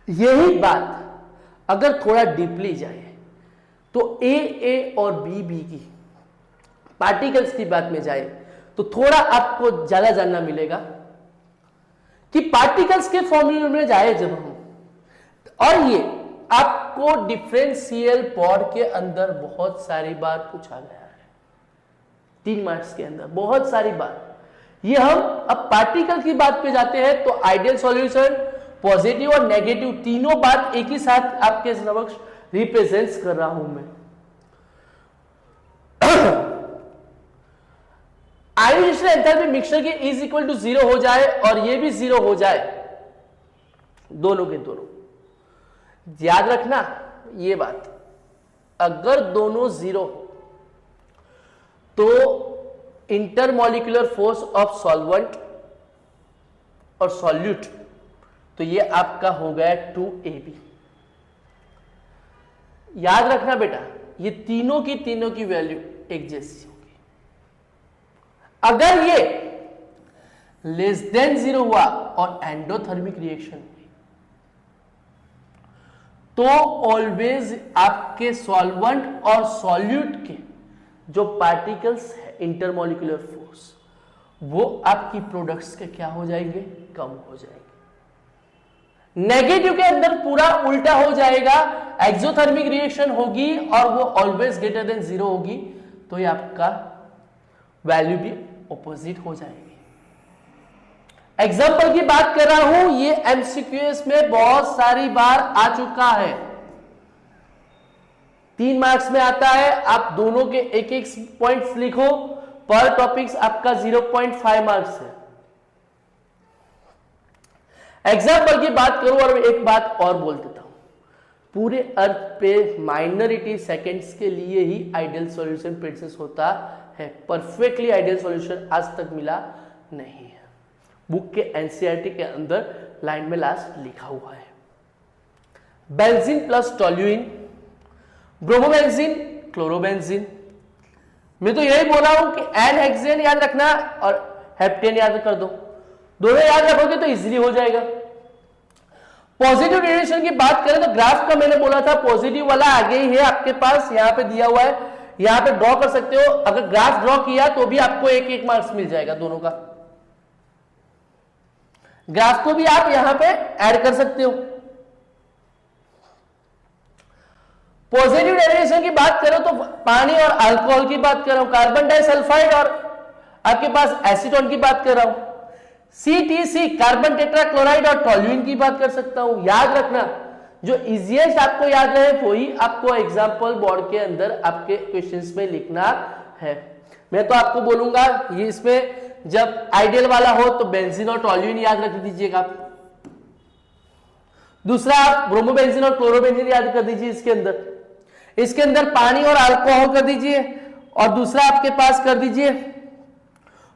यही बात अगर थोड़ा डीपली जाए तो ए और बी की पार्टिकल्स की बात में जाए तो थोड़ा आपको ज्यादा जानना मिलेगा कि पार्टिकल्स के फॉर्मूले में जाए जब हम, और ये आपको डिफरेंशियल पॉड के अंदर बहुत सारी बार पूछा गया है, 3 मार्क्स के अंदर बहुत सारी बार। ये हम अब पार्टिकल की बात पे जाते हैं तो आइडियल सॉल्यूशन, पॉजिटिव और नेगेटिव तीनों बात एक ही साथ आपके समक्ष रिप्रेजेंट्स कर रहा हूं मैं। आयोनाइजेशन एंथैल्पी मिक्सचर के इज इक्वल टू 0 हो जाए और ये भी 0 हो जाए, दोनों के दोनों, याद रखना ये बात, अगर दोनों 0 तो इंटरमॉलिक्यूलर फोर्स ऑफ सॉल्वेंट और सॉल्यूट, तो ये आपका हो गया 2AB। याद रखना बेटा, ये तीनों की वैल्यू एक जैसी होगी। अगर ये लेस देन 0 हुआ और एंडोथर्मिक रिएक्शन हुई तो ऑलवेज आपके सॉल्वेंट और सॉल्यूट के जो पार्टिकल्स है इंटरमॉलिक्यूलर फोर्स, वो आपकी प्रोडक्ट्स के क्या हो जाएंगे, कम हो जाएंगे। नेगेटिव के अंदर पूरा उल्टा हो जाएगा, एक्सोथर्मिक रिएक्शन होगी और वो ऑलवेज ग्रेटर देन 0 होगी, तो ये आपका वैल्यू भी ऑपोजिट हो जाएगी। एग्जांपल की बात कर रहा हूं, ये एमसीक्यूएस में बहुत सारी बार आ चुका है, 3 मार्क्स में आता है। आप दोनों के एक एक पॉइंट्स लिखो, पर टॉपिक्स आपका 0.5 मार्क्स है। एग्जाम्पल की बात करूं और एक बात और बोल देता हूं, पूरे अर्थ पे माइनॉरिटी सेकंड्स के लिए ही आइडियल सॉल्यूशन प्रिंसेस होता है। परफेक्टली आइडियल सॉल्यूशन आज तक मिला नहीं है। बुक के एनसीईआरटी के अंदर लाइन में लास्ट लिखा हुआ है, benzene plus toluene, bromobenzene, chlorobenzene. मैं तो यही बोल रहा हूं कि एन हेक्सेन याद रखना और हेप्टेन याद कर दो, दोनों याद रखोगे तो इजीली हो जाएगा। पॉजिटिव डेरिवेशन की बात करें तो ग्राफ का मैंने बोला था पॉजिटिव वाला आगे ही है आपके पास, यहां पे दिया हुआ है, यहां पे ड्रॉ कर सकते हो। अगर ग्राफ ड्रॉ किया तो भी आपको एक मार्क्स मिल जाएगा दोनों का। ग्राफ को भी आप यहां पे ऐड कर सकते हो। पॉजिटिव डेरिवेशन की बात करो तो पानी और अल्कोहल की बात कर रहा हूं, कार्बन डाइसल्फाइड और आपके पास एसीटोन की बात कर रहा हूं, CTC कार्बन टेट्राक्लोराइड और टोल्यूइन की बात कर सकता हूं। याद रखना, जो इजीएस्ट आपको याद रहे वही आपको एग्जांपल बोर्ड के अंदर आपके क्वेश्चंस में लिखना है। मैं तो आपको बोलूंगा ये इसमें जब आइडियल वाला हो तो बेंजीन और टोल्यूइन याद रख दीजिएगा, दूसरा आप ब्रोमोबेंजीन और क्लोरोबेंजीन याद कर दीजिए, इसके अंदर पानी और अल्कोहल कर दीजिए, और दूसरा आपके पास कर दीजिए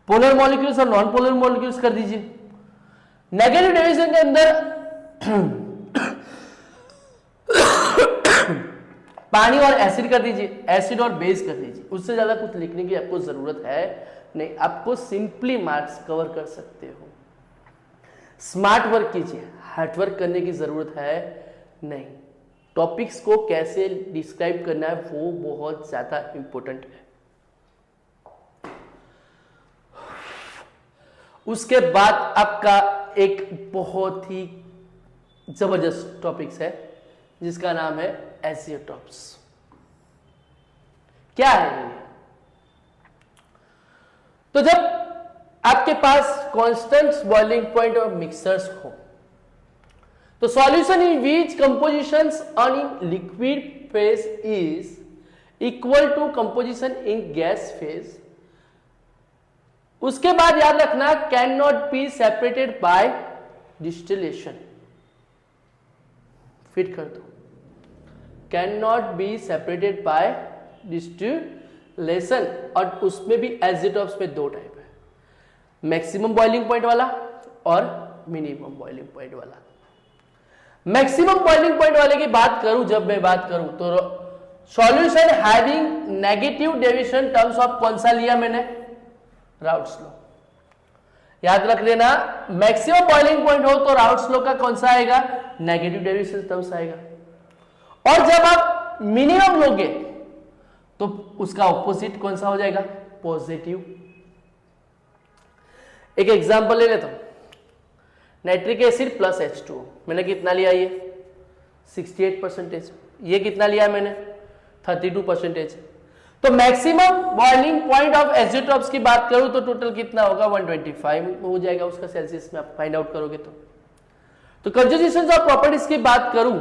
पोलर मॉलिक्यूल्स और नॉन पोलर मॉलिक्यूल्स कर दीजिए। नेगेटिव डिवीजन के अंदर पानी और एसिड कर दीजिए, एसिड और बेस कर दीजिए। उससे ज्यादा कुछ लिखने की आपको जरूरत है नहीं, आपको सिंपली मार्क्स कवर कर सकते हो। स्मार्ट वर्क कीजिए, हार्ड वर्क करने की जरूरत है नहीं। टॉपिक्स को कैसे डिस्क्राइब करना है वो बहुत ज्यादा इंपॉर्टेंट है। उसके बाद आपका एक बहुत ही जबरदस्त टॉपिक्स है जिसका नाम है एजियोटॉप्स। क्या है ये? तो जब आपके पास कांस्टेंट बॉइलिंग पॉइंट और मिक्सर्स हो तो solution in which compositions on in liquid phase is equal to composition in gas phase. उसके बाद याद रखना can not be separated by distillation. Fit कर दो, can not be separated by distillation. और उसमें भी एजियोटॉप्स में दो टाइप है, मैक्सिमम बॉइलिंग पॉइंट वाला और मिनिमम बॉइलिंग पॉइंट वाला। मैक्सिमम बॉइलिंग पॉइंट वाले की बात करूं, जब मैं बात करूं तो solution having negative deviation terms of कौन सा लिया मैंने? Routes law. याद रख लेना, मैक्सिमम बॉइलिंग पॉइंट हो तो राउट्स लॉ का कौन सा आएगा? नेगेटिव डेविएशन टर्म्स आएगा। और जब आप मिनिमम लोगे तो उसका ऑपोजिट कौन सा हो जाएगा? पॉजिटिव। एक एग्जांपल ले लेता हूं, नाइट्रिक एसिड प्लस H2O मैंने कितना लिया? ये 68%। ये कितना लिया मैंने? 32%। तो मैक्सिमम बॉइलिंग पॉइंट ऑफ एजियोटॉप्स की बात करूं तो टोटल कितना होगा? 125 हो जाएगा उसका सेल्सियस में, आप फाइंड आउट करोगे तो कंजुगेशन ऑफ प्रॉपर्टीज की बात करूं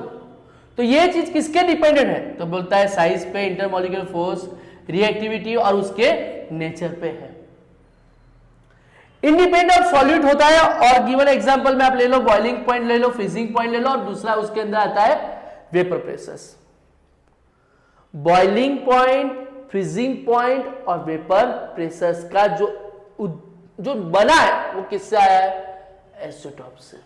तो ये चीज किसके डिपेंडेंट है? तो बोलता है साइज पे, इंटरमॉलिक्यूलर फोर्स, रिएक्टिविटी और उसके नेचर पे है। इंडिपेंडेंट ऑफ सॉल्यूट होता है। और गिवन एग्जांपल में आप ले लो बॉइलिंग पॉइंट ले लो, फ्रीजिंग पॉइंट ले लो, और दूसरा उसके अंदर आता है vapour pressures. Boiling point, freezing point और वेपर प्रेशर्स का जो बना है वो किससे आया है? एजियोटॉप से।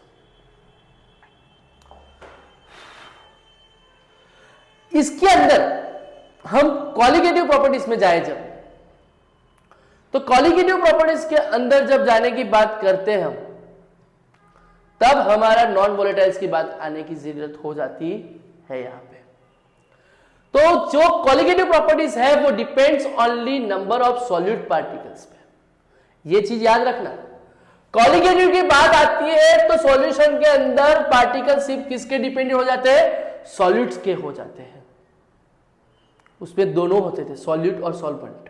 इसके अंदर हम क्वालिटेटिव प्रॉपर्टीज में जाए जब, तो क्वालिटेटिव प्रॉपर्टीज के अंदर जब जाने की बात करते हैं हम, तब हमारा नॉन वोलेटाइल्स की बात आने की जरूरत हो जाती है यहां पे। तो जो क्वालिटेटिव प्रॉपर्टीज है वो depends only number of solute particles पे। ये चीज याद रखना, क्वालिटेटिव की बात आती है तो सॉल्यूशन के अंदर पार्टिकल सिर्फ किसके डिपेंडेंट हो जाते हैं? सॉल्यूट्स के हो जाते हैं। उसमें दोनों होते थे, सॉल्यूट और सॉल्वेंट।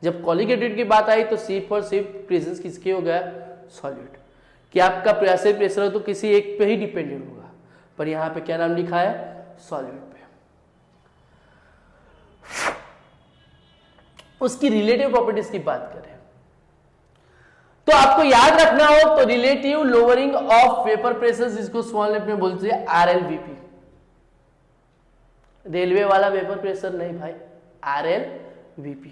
जब क्वालिटेटिव की बात आई तो सिर्फ और सिर्फ प्रेजेंस किसके हो गया? सॉल्यूट। कि आपका प्रेशर प्रेशर हो तो किसी एक पे ही डिपेंडेंट होगा, पर यहां पे क्या नाम लिखा है? सॉल्यूट पे। उसकी रिलेटिव प्रॉपर्टीज की बात करें तो आपको याद रखना हो तो relative lowering of vapour pressure, जिसको स्मॉल लेट में बोलते हैं RLVP। रेलवे वाला वेपर प्रेशर नहीं भाई, RLVP।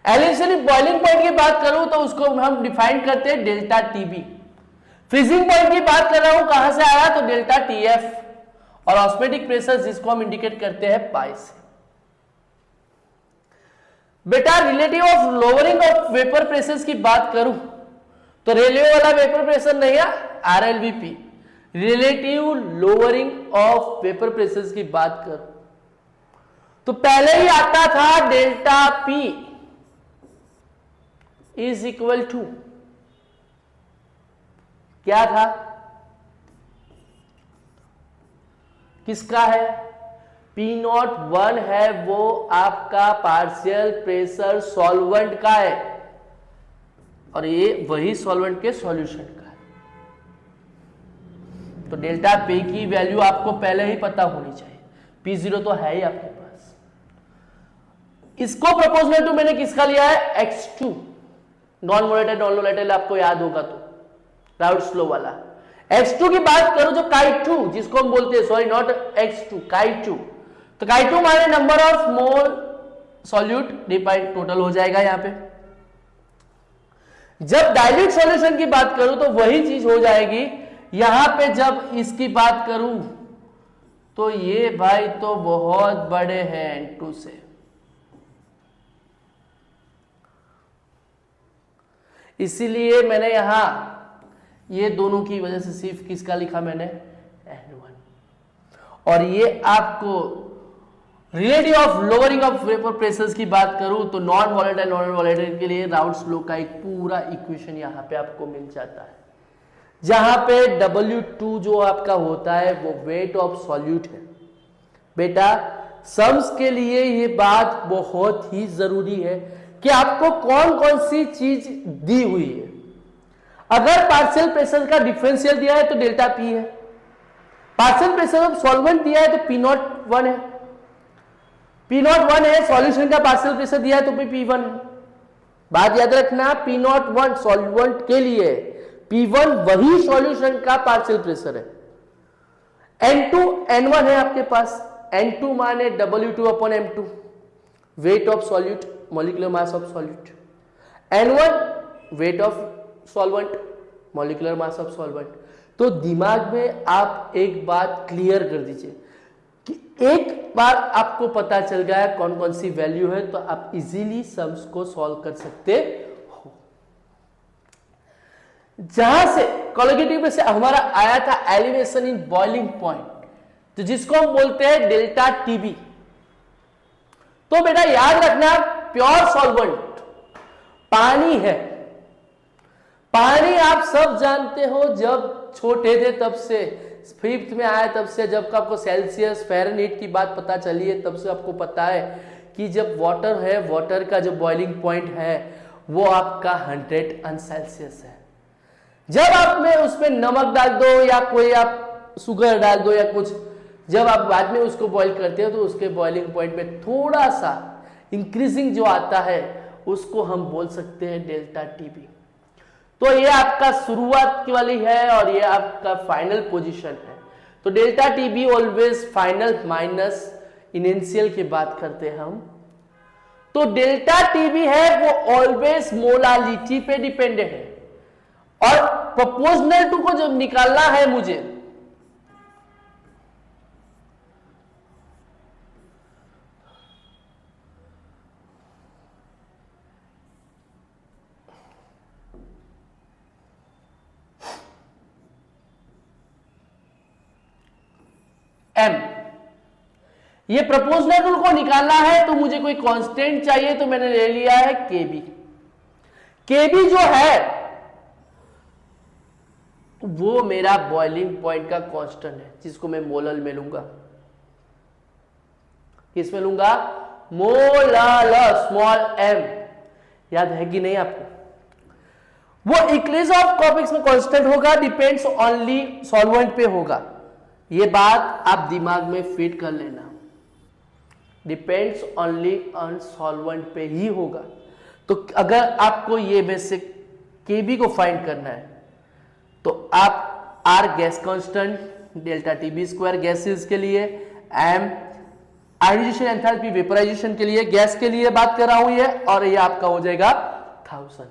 एलिवेशन बॉइलिंग पॉइंट की बात करूं तो उसको हम डिफाइन करते हैं डेल्टा TB। फ्रीजिंग पॉइंट की बात कर रहा हूं, कहां से आया? तो डेल्टा TF। और ऑस्मोटिक प्रेशर जिसको हम इंडिकेट करते हैं पाई से। बेटा relative of lowering of vapour pressure की बात करूं तो रेलवे वाला वेपर प्रेशर नहीं है, RLVP। Relative lowering of vapour pressure की बात करूं तो पहले ही आता था delta P is equal to, क्या था? किसका है? P01 है, वो आपका पार्शियल प्रेशर सॉल्वेंट का है, और ये वही सॉल्वेंट के सॉल्यूशन का है। तो डेल्टा P की वैल्यू आपको पहले ही पता होनी चाहिए। P0 तो है ही आपके पास। इसको प्रोपोर्शनल टू मैंने किसका लिया है? X2। नॉन वोलेटाइल आपको याद होगा तो राउट्स लॉ वाला। X2 की बात करो जो Chi2 जिसको हम बोलते हैं, सॉरी नॉट X2, Chi2। तो Chi2 माने number of mole solute divide total हो जाएगा यहां पे। जब डाइल्यूट सॉल्यूशन की बात करूं तो वही चीज हो जाएगी यहां पे। जब इसकी बात करूं तो ये भाई तो बहुत बड़े हैं N2 से, इसीलिए मैंने यहां ये दोनों की वजह से सिर्फ किसका लिखा मैंने? N1। और ये आपको relative of lowering of vapour pressures की बात करूं तो नॉन वॉलेटाइल के लिए राउल्ट्स लॉ का एक पूरा इक्वेशन यहां पे आपको मिल जाता है, जहां पे W2 जो आपका होता है वो वेट ऑफ सॉल्यूट है। बेटा सम्स के लिए ये बात बहुत ही जरूरी है कि आपको कौन कौन सी चीज दी हुई है। अगर पार्शियल प्रेशर का डिफरेंशियल दिया है तो डेल्टा P है, पार्शियल प्रेशर ऑफ सॉल्वेंट दिया है तो P0 1 है, P0 1 है, सॉल्यूशन का पार्शियल प्रेशर दिया है तो P1 है। बात याद रखना, P0 1 सॉल्वेंट के लिए, P1 वही सॉल्यूशन का पार्शियल प्रेशर है। N2 N1 है आपके पास, N2 माने W2 upon M2 weight of solute, molecular mass of solute, N1 wait of solvent, molecular mass of solvent. तो दिमाग में आप एक बात क्लियर कर दीजिए कि एक बार आपको पता चल गया कौन कौन सी वैल्यू है तो आप इजीली सम्स को सॉल्व कर सकते हो। जहां से कोलिगेटिव में से हमारा आया था एलिवेशन इन बॉइलिंग पॉइंट, तो जिसको हम बोलते हैं डेल्टा टीबी। तो बेटा याद रखना, प्योर सॉल्वेंट पानी है। पानी आप सब जानते हो, जब छोटे थे तब से, 5th में आया तब से, जब आपको सेल्सियस फ़ारेनहीट की बात पता चली है तब से आपको पता है कि जब वाटर है, वाटर का जो बॉइलिंग पॉइंट है वो आपका 100 सेल्सियस है। जब आप में उसमें नमक डाल दो या कोई आप शुगर डाल दो या कुछ, जब आप बाद में उसको बॉईल करते हो तो उसके बॉइलिंग पॉइंट में थोड़ा सा इंक्रीजिंग जो आता है उसको हम बोल सकते हैं डेल्टा टीबी। तो ये आपका शुरुआत की वाली है और ये आपका फाइनल पोजीशन है। तो delta TB always final minus initial की बात करते हैं हम। तो डेल्टा टीबी है वो ऑलवेज मोलालिटी पे डिपेंडेंट है, और प्रोपोर्शनल टू को जब निकालना है मुझे, M, ये प्रोपोर्शनल रूल को निकालना है तो मुझे कोई कांस्टेंट चाहिए, तो मैंने ले लिया है KB। KB जो है वो मेरा बॉइलिंग पॉइंट का कांस्टेंट है, जिसको मैं मोलल में लूंगा। किस में लूंगा? Molal, small m। याद है कि नहीं आपको? वो इक्वेशन ऑफ कॉपिक्स में कांस्टेंट होगा, डिपेंड्स ओनली सॉल्वेंट पे होगा। ये बात आप दिमाग में फिट कर लेना, डिपेंड्स ओनली ऑन सॉल्वेंट पे ही होगा। तो अगर आपको ये बेसिक केबी को फाइंड करना है तो आप R gas constant, delta TB square gases के लिए, एम आयोनाइजेशन एंथैल्पी वेपराइजेशन के लिए, गैस के लिए बात कर रहा हूं ये, और ये आपका हो जाएगा 1000।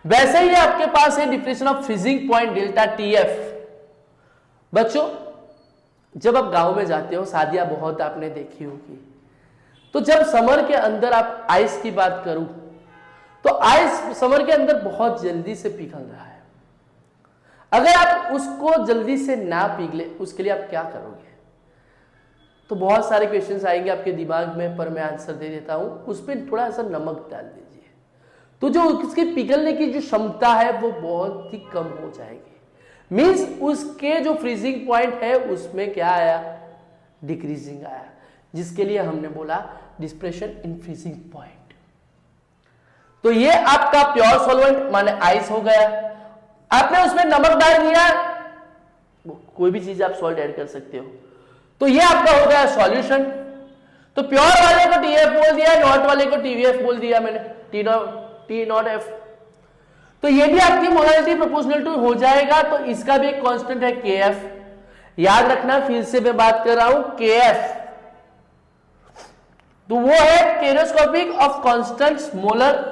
वैसे ही आपके पास है differential of freezing point delta TF. बच्चों जब आप गांव में जाते हो, शादियां बहुत आपने देखी होगी, तो जब समर के अंदर आप आइस की बात करूं तो आइस समर के अंदर बहुत जल्दी से पिघल रहा है। अगर आप उसको जल्दी से ना पिघले उसके लिए आप क्या करोगे? तो बहुत सारे क्वेश्चंस आएंगे आपके दिमाग में, पर मैं आंसर दे देता हूं। उसमें थोड़ा सा नमक डाल दीजिए, तो जो उसके पिघलने की जो क्षमता है वो बहुत ही कम हो जाएगी। मींस उसके जो फ्रीजिंग पॉइंट है उसमें क्या आया? डिक्रीजिंग आया, जिसके लिए हमने बोला डिस्प्रेशन इन फ्रीजिंग पॉइंट। तो ये आपका प्योर सॉल्वेंट माने आइस हो गया। आपने उसमें नमक डाल दिया, कोई भी चीज आप सॉल्ट ऐड कर सकते हो, तो ये आपका हो गया सॉल्यूशन। तो प्योर वाले को टीएफ बोल दिया, नॉट वाले को टीवीएफ बोल दिया मैंने, टी नॉट एफ। तो ये भी आपकी मोलारिटी प्रोपोर्शनल टू हो जाएगा। तो इसका भी एक कांस्टेंट है केएफ। याद रखना, फिर से मैं बात कर रहा हूं केएफ, तो वो है cryoscopic of constants molar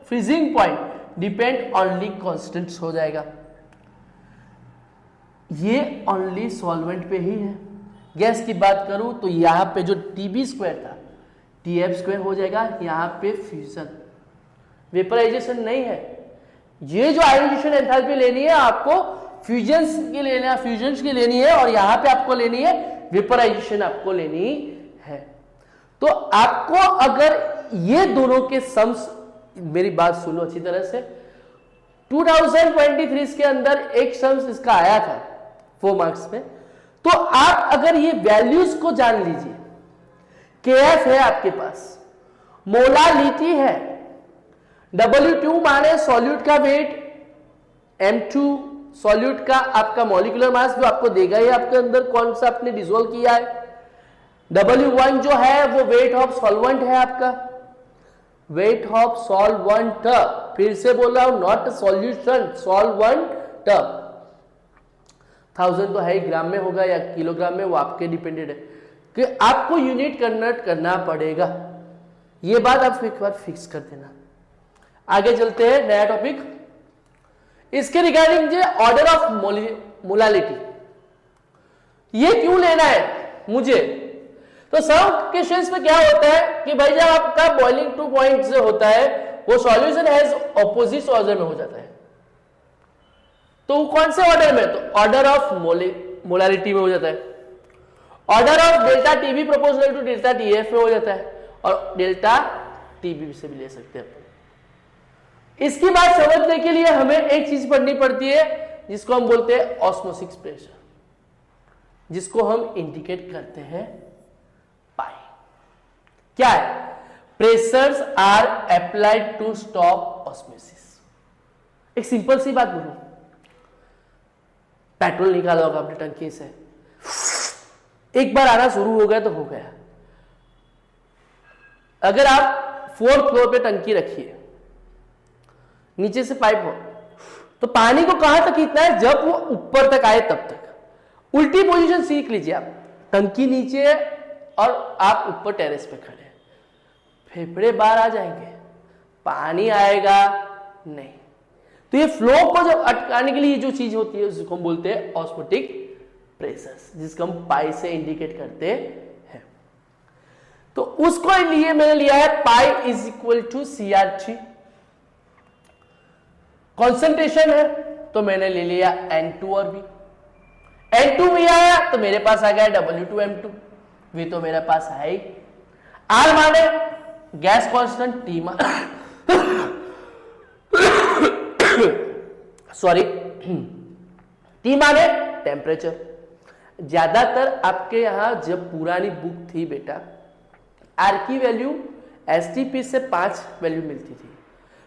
freezing point, depend only constants हो जाएगा। ये ओनली सॉल्वेंट पे ही है। गैस की बात करूं तो यहां पे जो टीबी स्क्वायर था टीएफ स्क्वायर हो जाएगा, यहां पे फ्यूजन, वेपराइजेशन नहीं है। ये जो आयोनाइजेशन एंथैल्पी लेनी है आपको, फ्यूजन्स की लेना है, फ्यूजन्स की लेनी है, और यहां पे आपको लेनी है वेपराइजेशन आपको लेनी है। तो आपको अगर ये दोनों के सम्स, मेरी बात सुनो अच्छी तरह से, 2023 के अंदर एक सम्स इसका आया था 4 मार्क्स में, तो आप अगर ये वैल्यूज को जान लीजिए, KF है आपके पास, मोलालिटी है, W2 माने सॉल्यूट का वेट, M2 सॉल्यूट का आपका मॉलिक्यूलर मास जो आपको देगा ही आपके अंदर कौन सा आपने डिसोल्व किया है, W1 जो है वो वेट ऑफ सॉल्वेंट है आपका, वेट ऑफ सॉल्वेंट, फिर से बोल रहा हूं, नॉट सॉल्यूशन, सॉल्वेंट। 1000 तो है ही, ग्राम में होगा या किलोग्राम में, वो आपके डिपेंडेंट है कि आपको यूनिट कन्वर्ट करना पड़ेगा। ये बात आप एक बार फिक्स कर देना। आगे चलते हैं, नया टॉपिक, इसके रिगार्डिंग जो ऑर्डर ऑफ मोलालिटी, ये क्यों लेना है मुझे? तो सब क्वेश्चंस में क्या होता है कि भाई जब आपका बॉइलिंग टू पॉइंट जो होता है वो सॉल्यूशन हैज ऑपोजिट ऑर्डर में हो जाता है, तो कौन से ऑर्डर में? तो ऑर्डर ऑफ मोलारिटी में हो जाता है, order of delta TB proportional to delta TF में हो जाता है, और डेल्टा टीबी से भी ले सकते हैं। इसकी बात समझने के लिए हमें एक चीज पढ़नी पड़ती है जिसको हम बोलते हैं ऑस्मोसिस प्रेशर, जिसको हम इंडिकेट करते हैं पाई। क्या है? Pressures are applied to stop osmosis. एक सिंपल सी बात बोलूं, पेट्रोल निकाला होगा आपने टंकी से, एक बार आना शुरू हो गया तो हो गया। अगर आप 4th फ्लोर पे टंकी रखिए, नीचे से पाइप हो, तो पानी को कहां तक खींचना है? जब वो ऊपर तक आए तब तक। उल्टी पोजीशन सीख लीजिए आप, टंकी नीचे है और आप ऊपर टेरेस पे खड़े हैं, फेफड़े बाहर आ जाएंगे, पानी आएगा नहीं। तो ये फ्लो को जब अटकाने के लिए जो चीज होती है उसको हम बोलते हैं ऑस्मोटिक प्रेशर्स, जिसको हम पाई से इंडिकेट करते हैं। तो उसको लिए मैंने लिया है pi is equal to CR3। Concentration है तो मैंने ले लिया N2 और V। N2 भी आया तो मेरे पास आ गया W2M2, V तो मेरे पास है ही। R माने gas constant, T sorry T माने टेम्परेचर। ज्यादातर आपके यहां जब पुरानी बुक थी बेटा, R की वैल्यू STP से 5 वैल्यू मिलती थी,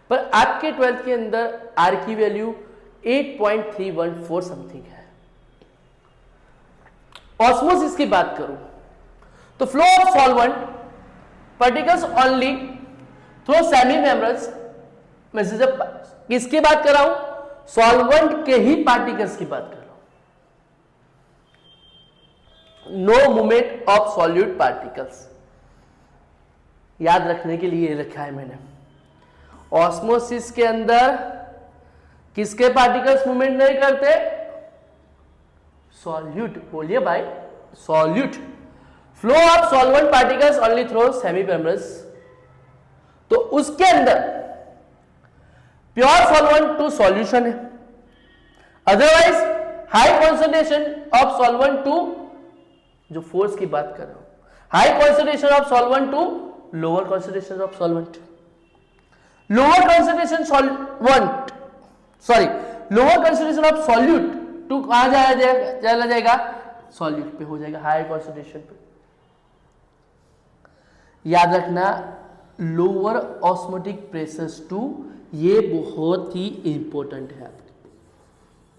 पर आपके 12th के अंदर R की वैल्यू 8.314 समथिंग है। ऑस्मोसिस की बात करूं तो flow of solvent particles only through semi membranes में से जब किसकी बात कर रहा हूं? सॉल्वेंट के ही पार्टिकल्स की बात कर रहा हूं। No movement of solute particles, याद रखने के लिए रखा है मैंने। ऑस्मोसिस के अंदर किसके पार्टिकल्स मूवमेंट नहीं करते? सॉल्यूट। बोलिए भाई, solute. Flow of solvent particles only through semi membranes. तो उसके अंदर प्योर सॉल्वेंट टू सॉल्यूशन है, otherwise high concentration of solvent to, जो फोर्स की बात कर रहा हूं, high concentration of solvent to lower concentration of solvent. Lower concentration solvent, sorry, lower concentration of solute to कहां चला जाएगा? सॉल्यूट पे हो जाएगा, हाई कॉन्सेंट्रेशन पे। याद रखना, लोअर ऑस्मोटिक प्रेशर्स टू, ये बहुत ही इंपॉर्टेंट है आपके,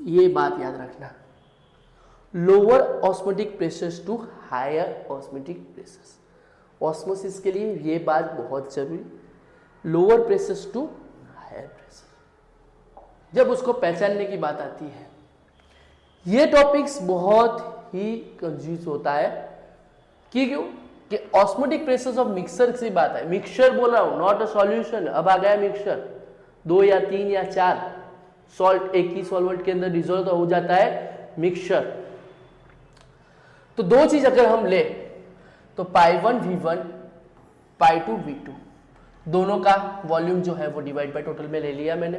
ये बात याद रखना। Lower osmotic pressures to higher osmotic pressures, osmosis के लिए ये बात बहुत जरूरी। Lower pressures to higher pressure, जब उसको पहचानने की बात आती है, ये टॉपिक्स बहुत ही कंफ्यूज होता है। क्यों? कि ऑस्मोटिक प्रेशर्स ऑफ मिक्सर की बात है, मिक्सचर बोल रहा हूं, नॉट अ सॉल्यूशन। अब आ गया मिक्सचर, 2 या 3 या 4 सॉल्ट एक ही सॉल्वेंट के अंदर डिसॉल्व हो जाता है मिक्सचर। तो दो चीज अगर हम ले तो π1 V1 π2 V2, दोनों का वॉल्यूम जो है वो डिवाइड बाय टोटल में ले लिया मैंने।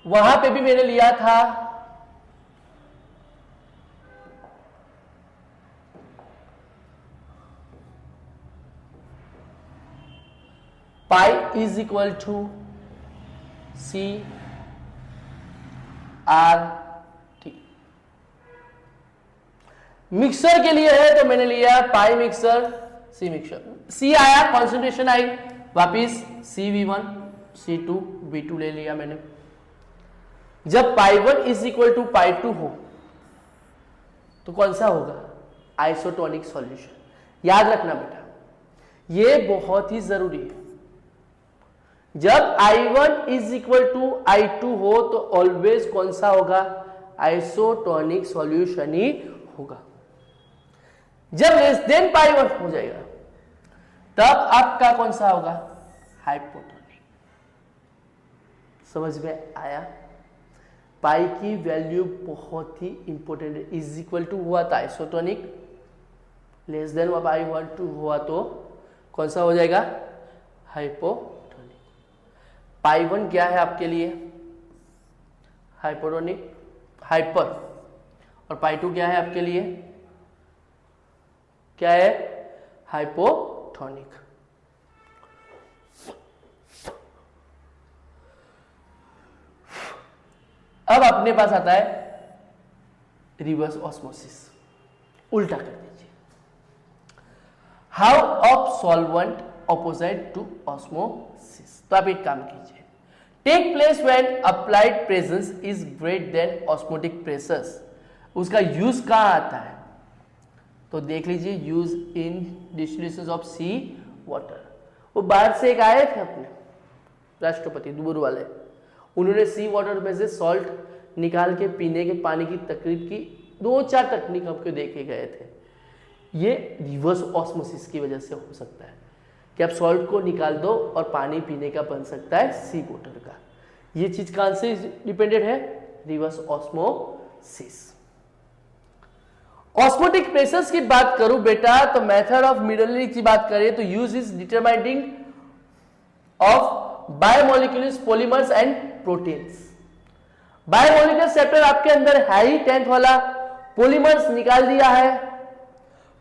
वहां पे भी मैंने लिया था pi is equal to C R T. Mixer के लिए है तो मैंने लिया पाई मिक्सर सी मिक्सर, सी आया, कॉन्सेंट्रेशन आई, वापिस CV1 C2 B2 ले लिया मैंने। जब पाई 1 इज इक्वल टू पाई 2 हो तो कौन सा होगा? Isotonic solution. याद रखना बेटा, ये बहुत ही जरूरी है। जब I1 is equal to I2 हो तो ऑलवेज कौन सा होगा? आइसोटोनिक सॉल्यूशन ही होगा। जब लेस देन पाई 1 हो जाएगा तब आपका कौन सा होगा? हाइपोटोनिक। समझ में आया? पाई की वैल्यू बहुत ही इंपॉर्टेंट है। इज इक्वल टू हुआ तो आइसोटोनिक, लेस देन पाई 1 2 हुआ तो कौन सा हो जाएगा? हाइपोटोनिक। पाई 1 क्या है आपके लिए? Hypotonic, hyper. और पाई 2 क्या है आपके लिए? क्या है? हाइपोटोनिक। अब अपने पास आता है रिवर्स ऑस्मोसिस। उल्टा कर दीजिए। How of solvent opposite to osmosis. तो आप एक काम कीजिए, take place when applied presence is greater than osmotic pressures. उसका यूज कहां आता है? तो देख लीजिए, use in distillation of sea water. वो बाहर से एक आए थे अपने राष्ट्रपति दूर वाले, उन्होंने सी वाटर में से सॉल्ट निकाल के पीने के पानी की तकरीब की 2-4 तकनीक आपको देखे गए थे। ये रिवर्स ऑस्मोसिस की वजह से हो सकता है कि आप सॉल्ट को निकाल दो और पानी पीने का बन सकता है सी वाटर का। ये चीज कहां से डिपेंडेंट है? Reverse osmosis. ऑस्मोटिक प्रेशर्स की बात करूं बेटा तो मेथड ऑफ मिडलरी की बात करें तो use is determining of biomolecules, polymers and proteins. Biomolecular chapter आपके अंदर है ही 10th वाला, पॉलीमर्स निकाल दिया है,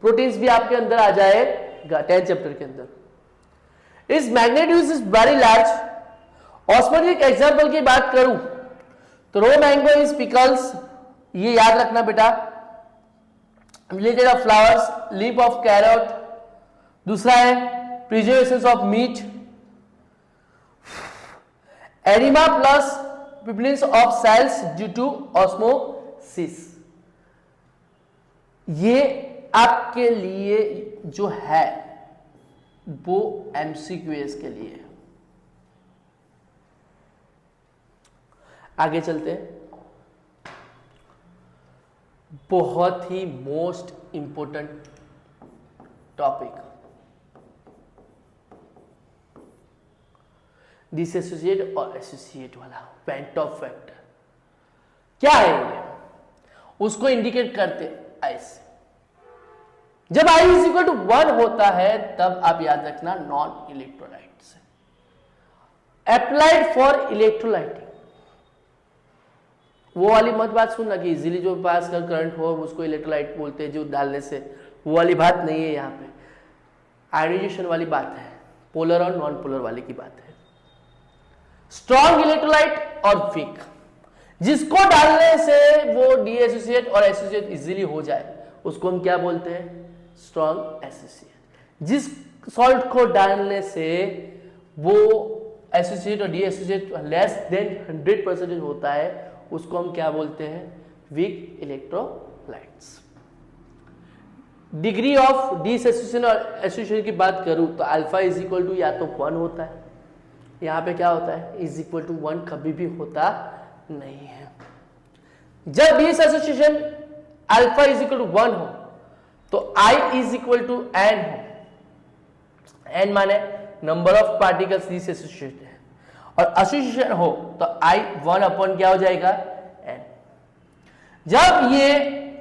प्रोटीन्स भी आपके अंदर आ जाएगा 10th चैप्टर के अंदर। इस magnitude is very large. Osmotic example की बात करूं तो रो मैंगो इज पिकल्स, ये याद रखना बेटा। Related of flowers, leaf of carrot. दूसरा है preservation of meat, edema plus preparation of cells due to osmosis. ये आपके लिए जो है वो MCQs के लिए है। आगे चलते हैं। बहुत ही मोस्ट इंपोर्टेंट टॉपिक, डिसएसोसिएट और एसोसिएट वाला पेंटॉप फैक्टर। क्या है ये? उसको इंडिकेट करते ऐसे, जब I इज इक्वल टू 1 होता है तब आप याद रखना नॉन इलेक्ट्रोलाइट से अप्लाइड फॉर इलेक्ट्रोलाइटिंग। वो वाली मत बात सुनना कि इजीली जो पास का करंट हो उसको इलेक्ट्रोलाइट बोलते हैं जो डालने से, वो वाली बात नहीं है। यहाँ पे आयोनाइजेशन वाली बात है, पोलर और नॉन पोलर वाली की बात है। स्ट्रॉन्ग इलेक्ट्रोलाइट और वीक, जिसको डालने से वो डीएसोसिएट और एसोसिएट इजीली हो जाए उसको हम क्या बोलते हैं? Strong associate. जिस सॉल्ट को डालने से वो एसोसिएट और डीएसोसिएट लेस देन 100% होता है उसको हम क्या बोलते हैं? Weak electrolytes. Degree of dissociation और एसोसिएशन की बात करूं तो अल्फा इज इक्वल टू या तो 1 होता है, यहां पे क्या होता है? इज इक्वल टू 1 कभी भी होता नहीं है। जब dissociation alpha is equal to 1 हो तो I is equal to n हो। n माने नंबर ऑफ पार्टिकल्स डिसएसोसिएटेड है, और एसोसिएशन हो तो I 1 अपॉन क्या हो जाएगा? n। जब ये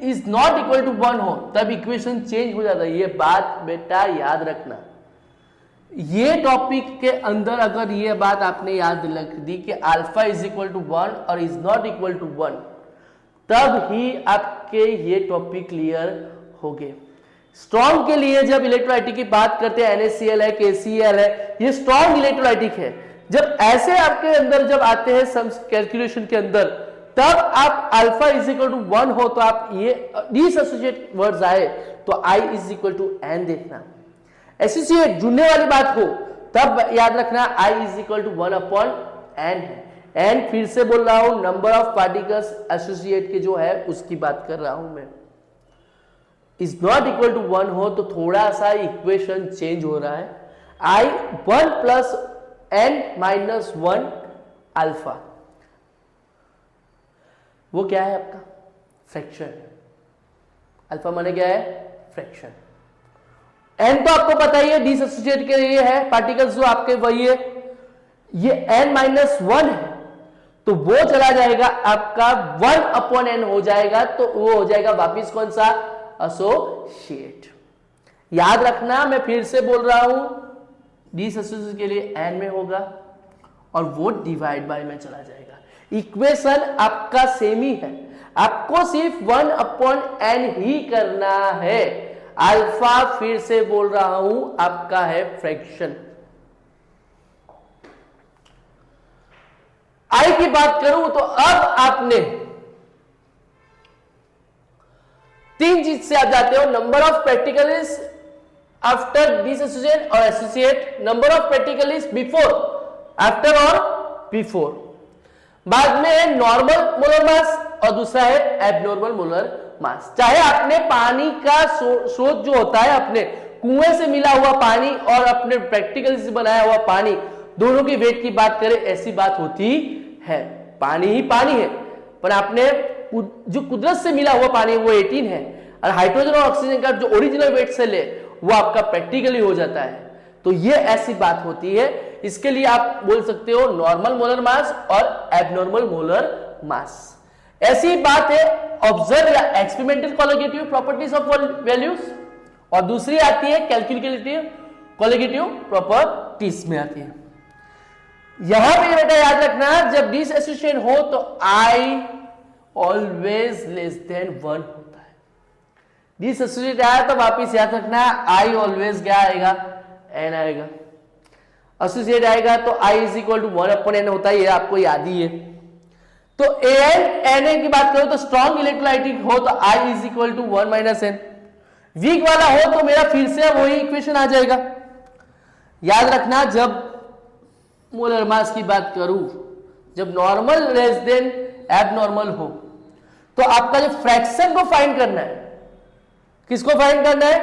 इज नॉट इक्वल टू 1 हो तब इक्वेशन चेंज हो जाता है। ये बात बेटा याद रखना, ये टॉपिक के अंदर अगर ये बात आपने याद रख दी कि अल्फा इज इक्वल टू 1 और इज नॉट इक्वल टू 1, तब ही आपके ये टॉपिक क्लियर हो गए। स्ट्रॉन्ग के लिए जब इलेक्ट्रोलाइटिक की बात करते हैं, NaCl है, KCl है, ये स्ट्रॉन्ग इलेक्ट्रोलाइटिक है। जब ऐसे आपके अंदर जब आते हैं सम्स कैलकुलेशन के अंदर, तब आप अल्फा इज इक्वल टू 1 हो तो आप ये डिसएसोसिएट वर्ड्स आए तो I is equal to n देखना। एसोसिएट जुड़ने वाली बात हो तब याद रखना I is equal to 1 upon n है। n फिर से बोल रहा हूं, नंबर ऑफ पार्टिकल्स एसोसिएट के जो है उसकी बात कर रहा हूं मैं। इज नॉट इक्वल टू 1 हो तो थोड़ा सा इक्वेशन चेंज हो रहा है। I 1 plus n minus 1 alpha, वो क्या है आपका? फ्रैक्शन। अल्फा माने क्या है? फ्रैक्शन। n तो आपको पता ही है, डिसएसोसिएट के लिए है पार्टिकल्स जो आपके वही है। ये n माइनस 1 है तो वो चला जाएगा आपका 1 अपॉन n हो जाएगा, तो वो हो जाएगा वापिस कौन सा? एसोसिएट। याद रखना, मैं फिर से बोल रहा हूं, डिसएसोसिएट के लिए n में होगा और वो डिवाइड बाय में चला जाएगा। इक्वेशन आपका सेम ही है, आपको सिर्फ 1 अपॉन n ही करना है। अल्फा फिर से बोल रहा हूं आपका है फ्रैक्शन। I की बात करूं तो अब आपने 3 चीज से आप जाते हो, number of practicals after dissociate और associate, number of practicals before, after और बिफोर। बाद में है नॉर्मल मोलर मास और दूसरा है एबनॉर्मल मोलर मास। चाहे आपने पानी का स्रोत जो होता है, अपने कुएं से मिला हुआ पानी और अपने प्रैक्टिकल से बनाया हुआ पानी, दोनों की वेट की बात करें, ऐसी बात होती है। पानी ही पानी है, पर आपने जो कुदरत से मिला हुआ पानी वो 18 है, और हाइड्रोजन और ऑक्सीजन का जो ओरिजिनल वेट से ले वो आपका प्रैक्टिकली हो जाता है। तो ये ऐसी बात होती है। इसके लिए आप बोल सकते हो नॉर्मल मोलर मास और एबनॉर्मल मोलर मास। ऐसी बात है ऑब्जर्व या experimental colligative properties of values, और दूसरी आती है कैलकुलेटिव कोलिगेटिव प्रॉपर्टीज में आती है। यहां पे बेटा याद रखना, जब डिसएसोसिएशन हो तो I ऑलवेज लेस देन 1 होता है। डिसएसोसिएट आया तो वापिस याद रखना I ऑलवेज क्या आएगा? n आएगा। एसोसिएट आएगा तो I is equal to 1 upon n होता है, ये आपको याद ही है। तो Na की बात करो तो स्ट्रॉन्ग इलेक्ट्रोलाइटिक हो तो I is equal to 1 minus n। Weak वाला हो तो मेरा फिर से वही इक्वेशन आ जाएगा। याद रखना, जब मोलर मास की बात करूं, जब नॉर्मल लेस देन एबनॉर्मल हो तो आपका जो फ्रैक्शन को फाइंड करना है, किसको फाइंड करना है?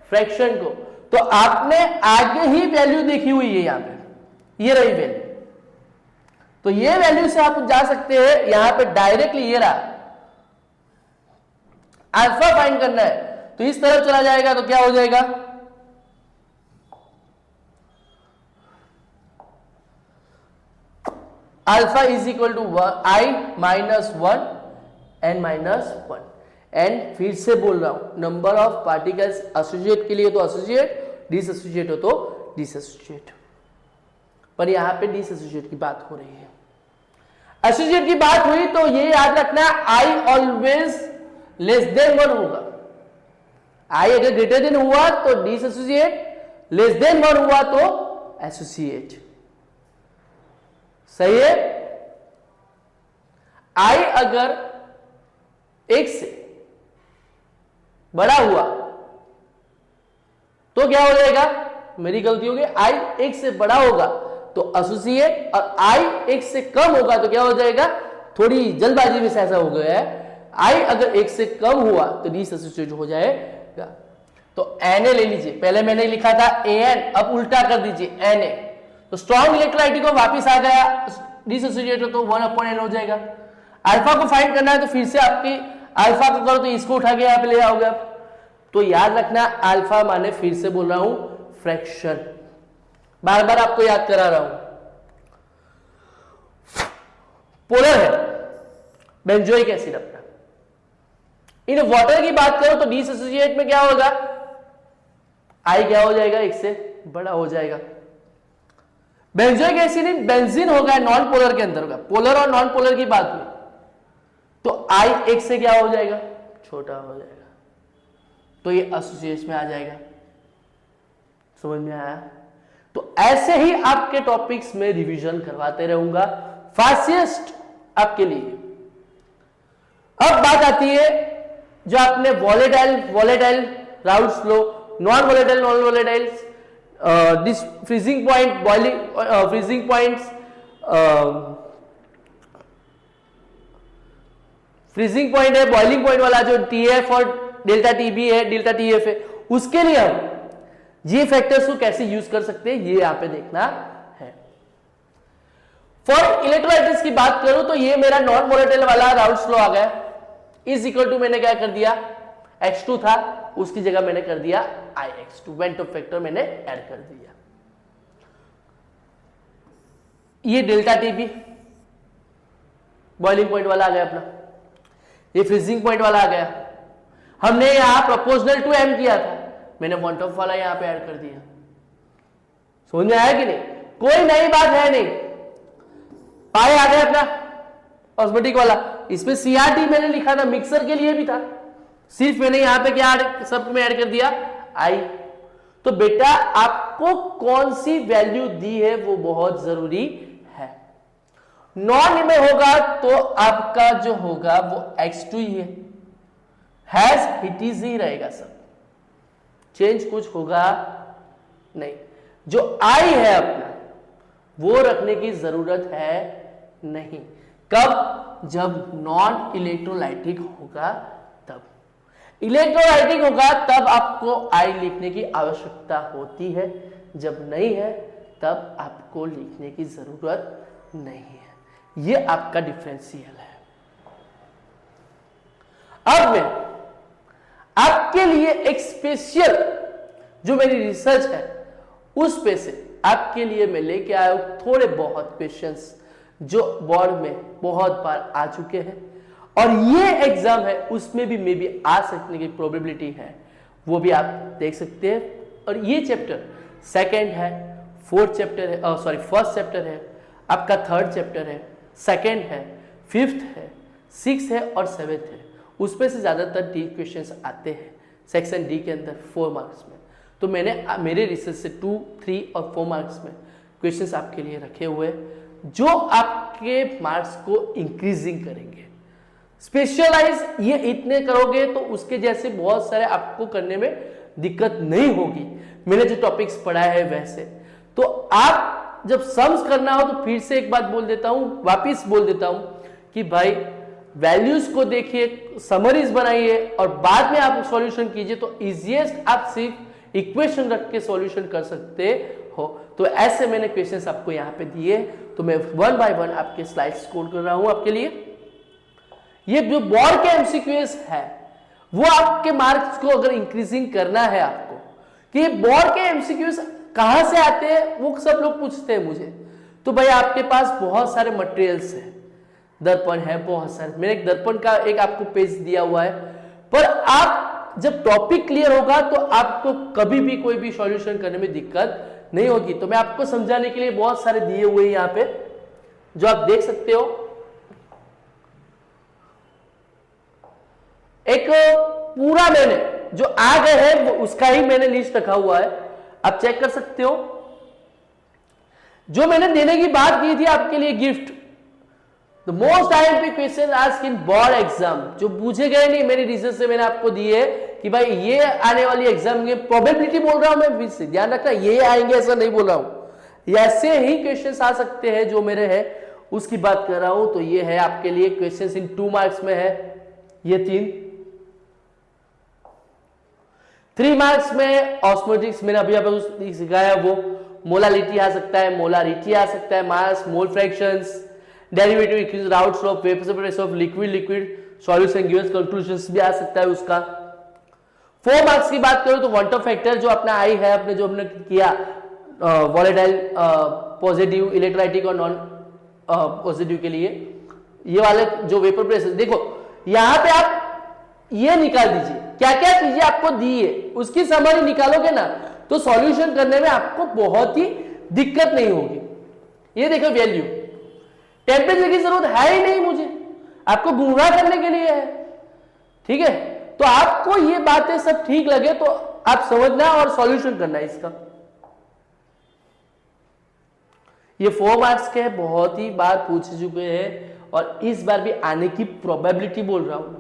फ्रैक्शन को। तो आपने आगे ही वैल्यू देखी हुई है, यहां पे ये रही वैल्यू, तो ये वैल्यू से आप जा सकते हैं। यहां पे डायरेक्टली ये रहा, अल्फा फाइंड करना है तो इस तरफ चला जाएगा तो क्या हो जाएगा? Alpha is equal to I minus 1 n minus 1। n फिर से बोल रहा हूं, नंबर ऑफ पार्टिकल्स एसोसिएट के लिए तो एसोसिएट, डिसएसोसिएट हो तो डिसएसोसिएट, पर यहां पे डिसएसोसिएट की बात हो रही है। एसोसिएट की बात हुई तो ये याद रखना I ऑलवेज लेस देन 1 होगा। I अगर ग्रेटर देन हुआ तो डिसएसोसिएट, लेस देन 1 हुआ तो एसोसिएट। सही है? I अगर 1 से बड़ा हुआ तो क्या हो जाएगा? मेरी गलती होगी, I 1 से बड़ा होगा तो एसोसिएट, और I 1 से कम होगा तो क्या हो जाएगा? थोड़ी जल्दबाजी में ऐसा हो गया है, I अगर 1 से कम हुआ तो डिसएसोसिएट हो जाएगा। तो Na ले लीजिए, पहले मैंने लिखा था An, अब उल्टा कर दीजिए Na। तो स्ट्रॉन्ग इलेक्ट्रोलाइटिक को वापिस आ गया, डिसएसोसिएट हो तो 1 अपॉन n हो जाएगा। अल्फा को फाइंड करना है तो फिर से आपकी अल्फा को करो तो इसको उठा के यहां पे ले आओगे आप। तो याद रखना, अल्फा माने फिर से बोल रहा हूं फ्रैक्शन, बार बार आपको याद करा रहा हूं। पोलर है बेंजोइक एसिड अपना। इन वाटर की बात करो तो डिसएसोसिएट में क्या होगा? I क्या हो जाएगा? 1 से बड़ा हो जाएगा। बेंजोइक एसिड इन बेंजीन होगा, नॉन पोलर के अंदर होगा, पोलर और नॉन पोलर की बात हुई तो I एक से क्या हो जाएगा, छोटा हो जाएगा, तो ये एसोसिएशन में आ जाएगा। समझ में आया? तो ऐसे ही आपके टॉपिक्स में रिवीजन करवाते रहूंगा फास्टेस्ट आपके लिए। अब बात आती है जो आपने volatile routes low, non volatile this freezing point, boiling freezing points, freezing point है, बॉइलिंग पॉइंट वाला जो TF और डेल्टा TB है, डेल्टा TF है, उसके लिए हम ये फैक्टर्स को कैसे यूज कर सकते हैं ये यहां पे देखना है। फॉर इलेक्ट्रोलाइटिस की बात करूं तो ये मेरा नॉन वॉलेटाइल वाला राउट्स लॉ आ गया, इज इक्वल टू मैंने क्या कर दिया, X2 था उसकी जगह मैंने कर दिया IX2, वेंट ऑफ फैक्टर मैंने ऐड कर दिया। ये डेल्टा TB बॉइलिंग पॉइंट वाला आ गया अपना, ये फ्रीजिंग पॉइंट वाला आ गया। हमने यहां प्रोपोर्शनल टू M किया था, मैंने वन ऑफ वाला यहां पे ऐड कर दिया। समझ में आया कि नहीं? कोई नई बात है नहीं। पाए आ गया अपना ऑस्मोटिक वाला, इसमें CRT मैंने लिखा था, मिक्सर के लिए भी था, सिर्फ मैंने यहां पे क्या सब में ऐड कर दिया I। तो बेटा आपको कौन सी वैल्यू दी है वो बहुत जरूरी है। नॉन में होगा तो आपका जो होगा वो X2 ही है, हैज इट इज ही रहेगा, सब चेंज कुछ होगा नहीं। जो I है अपना वो रखने की जरूरत है नहीं। कब? जब नॉन इलेक्ट्रोलाइटिक होगा तब। इलेक्ट्रोलाइटिक होगा तब आपको I लिखने की आवश्यकता होती है, जब नहीं है तब आपको लिखने की जरूरत नहीं है। ये आपका डिफरेंशियल है। अब मैं आपके लिए एक स्पेशल जो मेरी रिसर्च है उस पे से आपके लिए मैं लेके आया हूं थोड़े बहुत क्वेश्चंस जो बोर्ड में बहुत बार आ चुके हैं और ये एग्जाम है उसमें भी मे बी आ सकने की प्रोबेबिलिटी है, वो भी आप देख सकते हैं। और ये चैप्टर सेकंड है, फोर्थ चैप्टर है, सॉरी फर्स्ट चैप्टर है, आपका थर्ड चैप्टर है, सेकंड है, फिफ्थ है, सिक्स है और सेवेंथ है। उसमें से ज्यादातर डी क्वेश्चंस आते हैं सेक्शन डी के अंदर 4 मार्क्स में। तो मैंने मेरे रिसर्च से 2, 3 और 4 मार्क्स में क्वेश्चंस आपके लिए रखे हुए जो आपके मार्क्स को इंक्रीजिंग करेंगे। स्पेशलाइज ये इतने करोगे तो उसके जैसे बहुत सारे आपको करने में दिक्कत नहीं होगी। मैंने जो टॉपिक्स पढ़ा है वैसे तो आप जब सम्स करना हो तो फिर से एक बात बोल देता हूं, वापिस बोल देता हूं कि भाई वैल्यूज को देखिए, समरीज बनाइए और बाद में आप सॉल्यूशन कीजिए तो इजीएस्ट आप सिर्फ इक्वेशन रख के सॉल्यूशन कर सकते हो। तो ऐसे मैंने क्वेश्चंस आपको यहाँ पे दिए, तो मैं 1 बाय 1 आपके स्लाइड्स कोड कर रहा हूं आपके लिए। ये जो बोर्ड के एमसीक्यूज है वो आपके मार्क्स को अगर इंक्रीजिंग करना है आपको कि बोर्ड के एमसीक्यूज कहां से आते हैं वो सब लोग पूछते हैं मुझे, तो भाई आपके पास बहुत सारे मटेरियल्स हैं, दर्पण है बहुत सारे, मैंने एक दर्पण का एक आपको पेज दिया हुआ है, पर आप जब टॉपिक क्लियर होगा तो आपको कभी भी कोई भी सॉल्यूशन करने में दिक्कत नहीं होगी। तो मैं आपको समझाने के लिए बहुत सारे दिए हुए हैं यहाँ पे जो आप देख सकते हो। एक पूरा मैंने जो आ गए हैं वो उसका ही मैंने लिस्ट रखा हुआ है, आप चेक कर सकते हो। जो मैंने देने की बात की थी आपके लिए gift, the most IMP question asked in board exam, जो पूछे गए नहीं मेरी रिसर्च से मैंने आपको दिए कि भाई ये आने वाली एग्जाम की प्रोबेबिलिटी बोल रहा हूं मैं, फिर से ध्यान रखना ये आएंगे ऐसा नहीं बोल रहा हूं, ऐसे ही क्वेश्चंस आ सकते हैं जो मेरे है उसकी बात कर रहा हूं। तो ये है आपके लिए क्वेश्चंस इन 2 मार्क्स में है, ये 3 मार्क्स में ऑस्मोटिक्स मैंने अभी आपको सिखाया, वो मोलालिटी आ सकता है, मोलारिटी आ सकता है, mass, mole fractions, derivative equation, Raoult's of vapour of liquid solution given conclusions भी आ सकता है उसका। 4 मार्क्स की बात करूं तो वन ऑफ फैक्टर जो अपना आई है, अपने जो हमने किया वॉलेटाइल, पॉजिटिव, इलेक्ट्रोलाइटिक और नॉन पॉजिटिव के लिए, ये वाले जो वेपर प्रेशर, देखो यहां पे आप ये निकाल दीजिए क्या क्या चीजें आपको दी है, उसकी समरी निकालोगे ना तो सॉल्यूशन करने में आपको बहुत ही दिक्कत नहीं होगी। ये देखो वैल्यू, टेम्परेचर की जरूरत है ही नहीं मुझे, आपको गुमराह करने के लिए है, ठीक है। तो आपको ये बातें सब ठीक लगे तो आप समझना और सॉल्यूशन करना है इसका। ये 4 मार्क्स के बहुत ही बार पूछ चुके हैं और इस बार भी आने की प्रोबेबिलिटी बोल रहा हूं।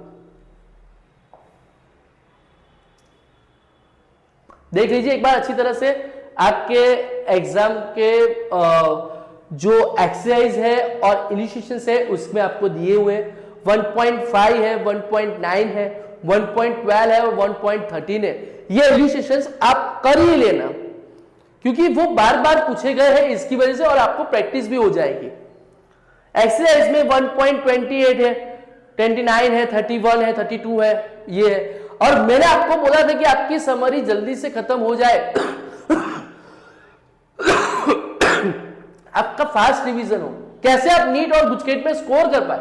देख लीजिए एक बार अच्छी तरह से, आपके एग्जाम के जो एक्सरसाइज है और इलिस्ट्रेशन है उसमें आपको दिए हुए 1.5 है, 1.9 है, 1.12 है और 1.13 है। ये इलिस्ट्रेशंस आप कर ही लेना क्योंकि वो बार बार पूछे गए हैं इसकी वजह से, और आपको प्रैक्टिस भी हो जाएगी। एक्सरसाइज में 1.28 है, 29 है, 31 है, 32 है, ये है। और मैंने आपको बोला था कि आपकी समरी जल्दी से खत्म हो जाए आपका फास्ट रिवीजन हो, कैसे आप नीट और गुजकेट में स्कोर कर पाए।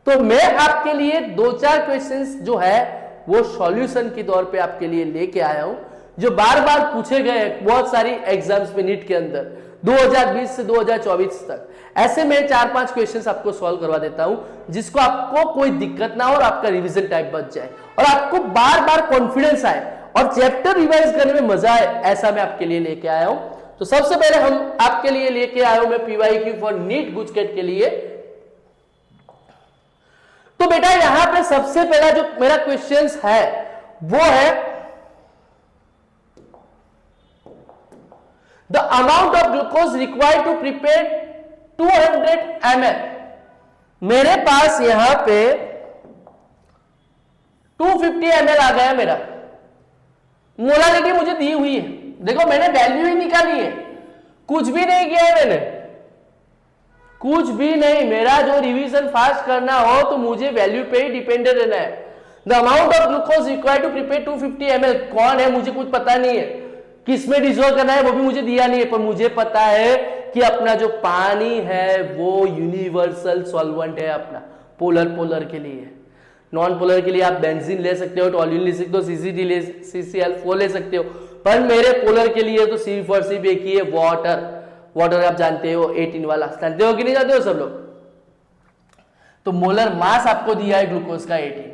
तो मैं आपके लिए 2-4 क्वेश्चंस जो है वो सॉल्यूशन के तौर पे आपके लिए लेके आया हूं, जो बार बार पूछे गए बहुत सारी एग्जाम्स में नीट के अंदर 2020 से 2024 तक। ऐसे में 4-5 क्वेश्चंस आपको सॉल्व करवा देता हूं जिसको आपको कोई दिक्कत ना हो और आपका रिवीजन टाइम बच जाए और आपको बार बार कॉन्फिडेंस आए और चैप्टर रिवाइज करने में मजा आए, ऐसा मैं आपके लिए लेके आया हूं। तो सबसे पहले हम आपके लिए लेके आया हूं मैं PYQ फॉर नीट गुजकेट के लिए। तो बेटा यहां पे सबसे पहला जो मेरा क्वेश्चंस है वो है the amount of glucose required to prepare 200 ml। मेरे पास यहां पे 250 ml आ गया मेरा, मोलारिटी मुझे दी हुई है। देखो मैंने वैल्यू ही निकाली है, कुछ भी नहीं किया है मैंने, कुछ भी नहीं। मेरा जो रिवीजन फास्ट करना हो तो मुझे वैल्यू पे ही डिपेंडेंट रहना है। The amount of glucose required to prepare 250 ml कौन है मुझे कुछ पता नहीं है, किसमें डिसॉल्व करना है वो भी मुझे दिया नहीं है, पर मुझे पता है कि अपना जो पानी है वो यूनिवर्सल सॉल्वेंट है अपना, पोलर के लिए। नॉन पोलर के लिए आप बेंजीन ले सकते हो, टोल्यूइन ले सकते हो, CCl4 ले सकते हो, पर मेरे पोलर के लिए तो सिर्फ और सिर्फ एक ही है, वाटर आप जानते हो 18 वाला, जानते हो कि नहीं जानते हो सब लोग। तो मोलर मास आपको दिया है ग्लूकोज का 18,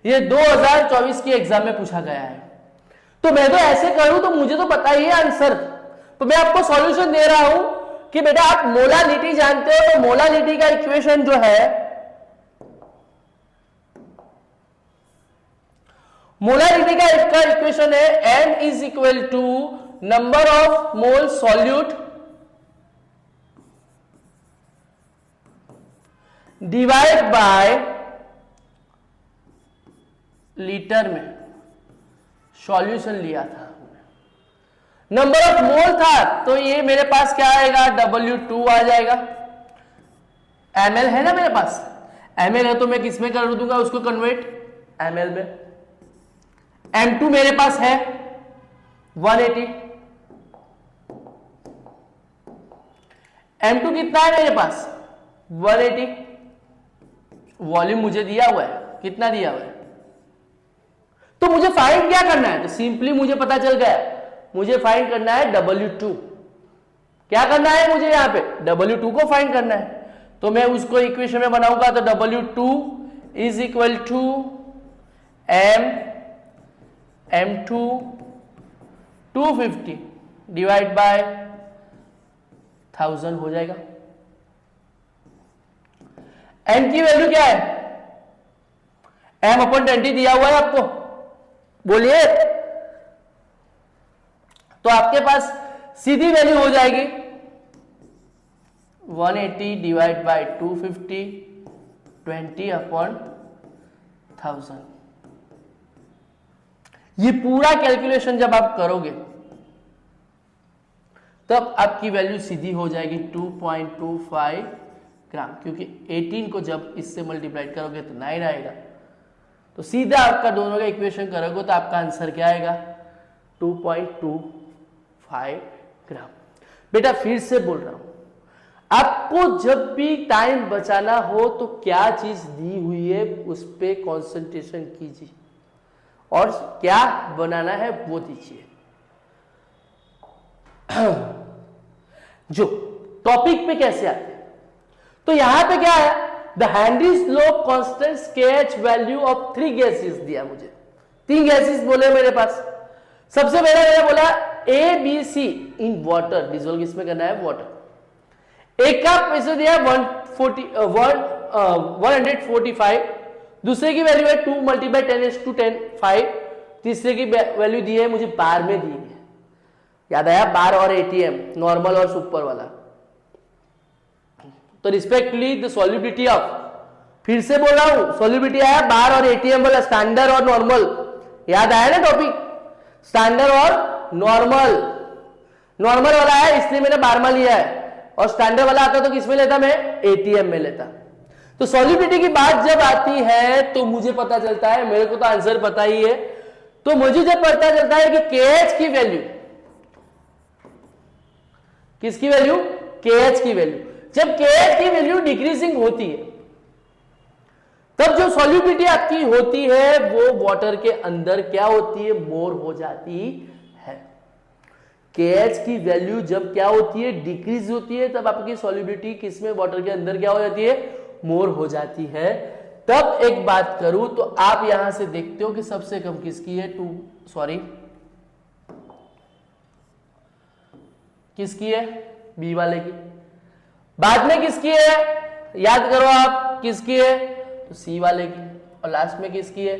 ये 2024 की एग्जाम में पूछा गया है। तो मैं तो ऐसे करूं तो मुझे तो पता ही है आंसर, तो मैं आपको सॉल्यूशन दे रहा हूं कि बेटा आप मोलारिटी जानते हो, तो मोलारिटी का इक्वेशन जो है, मोलारिटी का इक्वेशन है N is equal to number of mole solute divide by litre में सॉल्यूशन लिया था, नंबर ऑफ मोल था, तो ये मेरे पास क्या आएगा, W2 आ जाएगा। ml है ना मेरे पास, ml है तो मैं किस में कर दूंगा उसको कन्वर्ट, ml में। M2 मेरे पास है 180, M2 कितना है मेरे पास 180, वॉल्यूम मुझे दिया हुआ है, कितना दिया हुआ है, तो मुझे फाइंड क्या करना है, तो सिंपली मुझे पता चल गया, मुझे फाइंड करना है W2। क्या करना है मुझे यहां पे, W2 को फाइंड करना है, तो मैं उसको इक्वेशन में बनाऊंगा, तो W2 is equal to M2 250 divide by 1000 हो जाएगा। M की वैल्यू क्या है, M/20 दिया हुआ है आपको, बोलिए। तो आपके पास सीधी वैल्यू हो जाएगी 180 डिवाइड बाय 250 20/1000। ये पूरा कैलकुलेशन जब आप करोगे तब आपकी वैल्यू सीधी हो जाएगी 2.25 ग्राम, क्योंकि 18 को जब इससे मल्टीप्लाइड करोगे तो 9 आएगा, तो सीधा आपका दोनों का इक्वेशन करोगे तो आपका आंसर क्या आएगा 2.25 ग्राम। बेटा फिर से बोल रहा हूं, आपको जब भी टाइम बचाना हो तो क्या चीज दी हुई है उस पर कॉन्सेंट्रेशन कीजिए और क्या बनाना है वो दीजिए। जो टॉपिक पे कैसे आते हैं, तो यहां पे क्या है, the Henry's law constant KH value of 3 gases दिया मुझे, 3 गैसेस बोले मेरे पास। सबसे पहले मैंने बोला ABC इन वाटर, डिजोल्व किसमें करना है, वाटर। एक का पैसे दिया 145, दूसरे की वैल्यू है 2 × 10⁻10 5, तीसरे की वैल्यू दी है मुझे बार में दी है, याद आया, बार और ATM, नॉर्मल और सुपर वाला। तो रिस्पेक्टली द सॉल्युबिलिटी ऑफ, फिर से बोल रहा हूं, सॉल्युबिलिटी आया बार और ATM वाला, स्टैंडर्ड और नॉर्मल, याद आया ना टॉपिक, स्टैंडर्ड और नॉर्मल, नॉर्मल वाला है इसलिए मैंने बार में लिया है, और स्टैंडर्ड वाला आता तो किसमें लेता, मैं ATM में लेता। तो सॉल्युबिलिटी की बात जब आती है तो मुझे पता चलता है, मेरे को तो आंसर पता ही है, तो मुझे जब पता चलता है कि KH की वैल्यू, किसकी वैल्यू, KH की वैल्यू, जब KH की वैल्यू डिक्रीजिंग होती है तब जो सॉल्युबिलिटी आपकी होती है वो वाटर के अंदर क्या होती है, मोर हो जाती है। KH की वैल्यू जब क्या होती है, डिक्रीज होती है, तब आपकी सॉल्युबिलिटी किसमें, वाटर के अंदर क्या हो जाती है, मोर हो जाती है। तब एक बात करूं तो आप यहां से देखते हो कि सबसे कम किसकी है, किसकी है, बी वाले की। बाद में किसकी है, याद करो आप, किसकी है, तो सी वाले की, और लास्ट में किसकी है,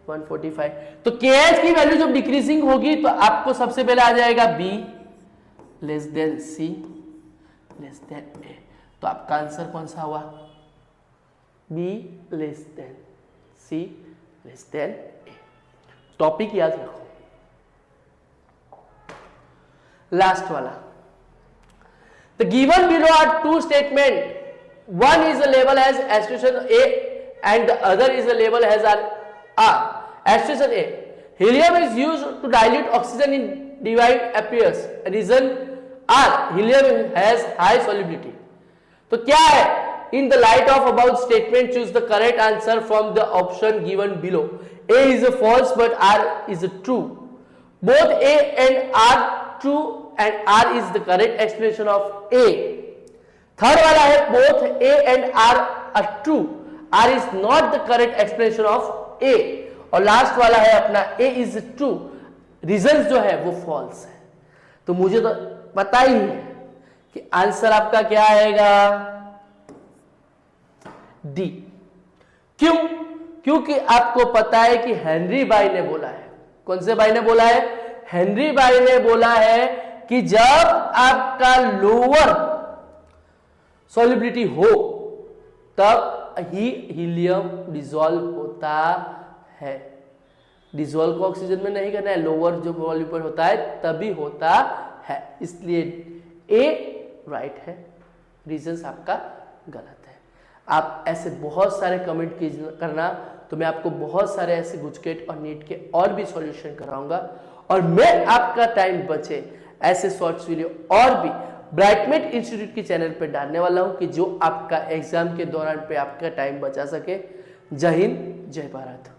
145। तो KH की वैल्यू जब डिक्रीजिंग होगी तो आपको सबसे पहले आ जाएगा B less than C less than A। तो आपका आंसर कौन सा हुआ, B less than C less than A। Topic याद रखो। लास्ट वाला, the given below are two statement, one is labeled as assertion A and the other is labeled as R. Assertion A, helium is used to dilute oxygen in divide appears, reason R, helium has high solubility। तो क्या है, in the light of above statement choose the correct answer from the option given below। A is a false but R is a true, both A and R true and R is the correct explanation of A। Third वाला है both A and R are true, R is not the correct explanation of A। और last वाला है अपना A is true, reasons जो है वो false है। तो मुझे तो पता ही है कि आंसर आपका क्या आएगा, डी। क्यों, क्योंकि आपको पता है कि हेनरी बाई ने बोला है, कौन से बाई ने बोला है, हेनरी बाई ने बोला है कि जब आपका लोअर सॉल्युबिलिटी हो तब ही हीलियम डिसॉल्व होता है। डिसॉल्व को ऑक्सीजन में नहीं करना है, लोअर जो वॉल्यूम पर होता है तभी होता है, इसलिए ए राइट है, रीजंस आपका गलत है। आप ऐसे बहुत सारे कमेंट करना, तो मैं आपको बहुत सारे ऐसे गुजकेट और नीट के और भी सॉल्यूशन कराऊंगा, और मैं आपका टाइम बचे ऐसे शॉर्ट्स वीडियो और भी ब्राइटमेट इंस्टीट्यूट के चैनल पर डालने वाला हूं कि जो आपका एग्जाम के दौरान पे आपका टाइम बचा सके। जय हिंद, जय भारत।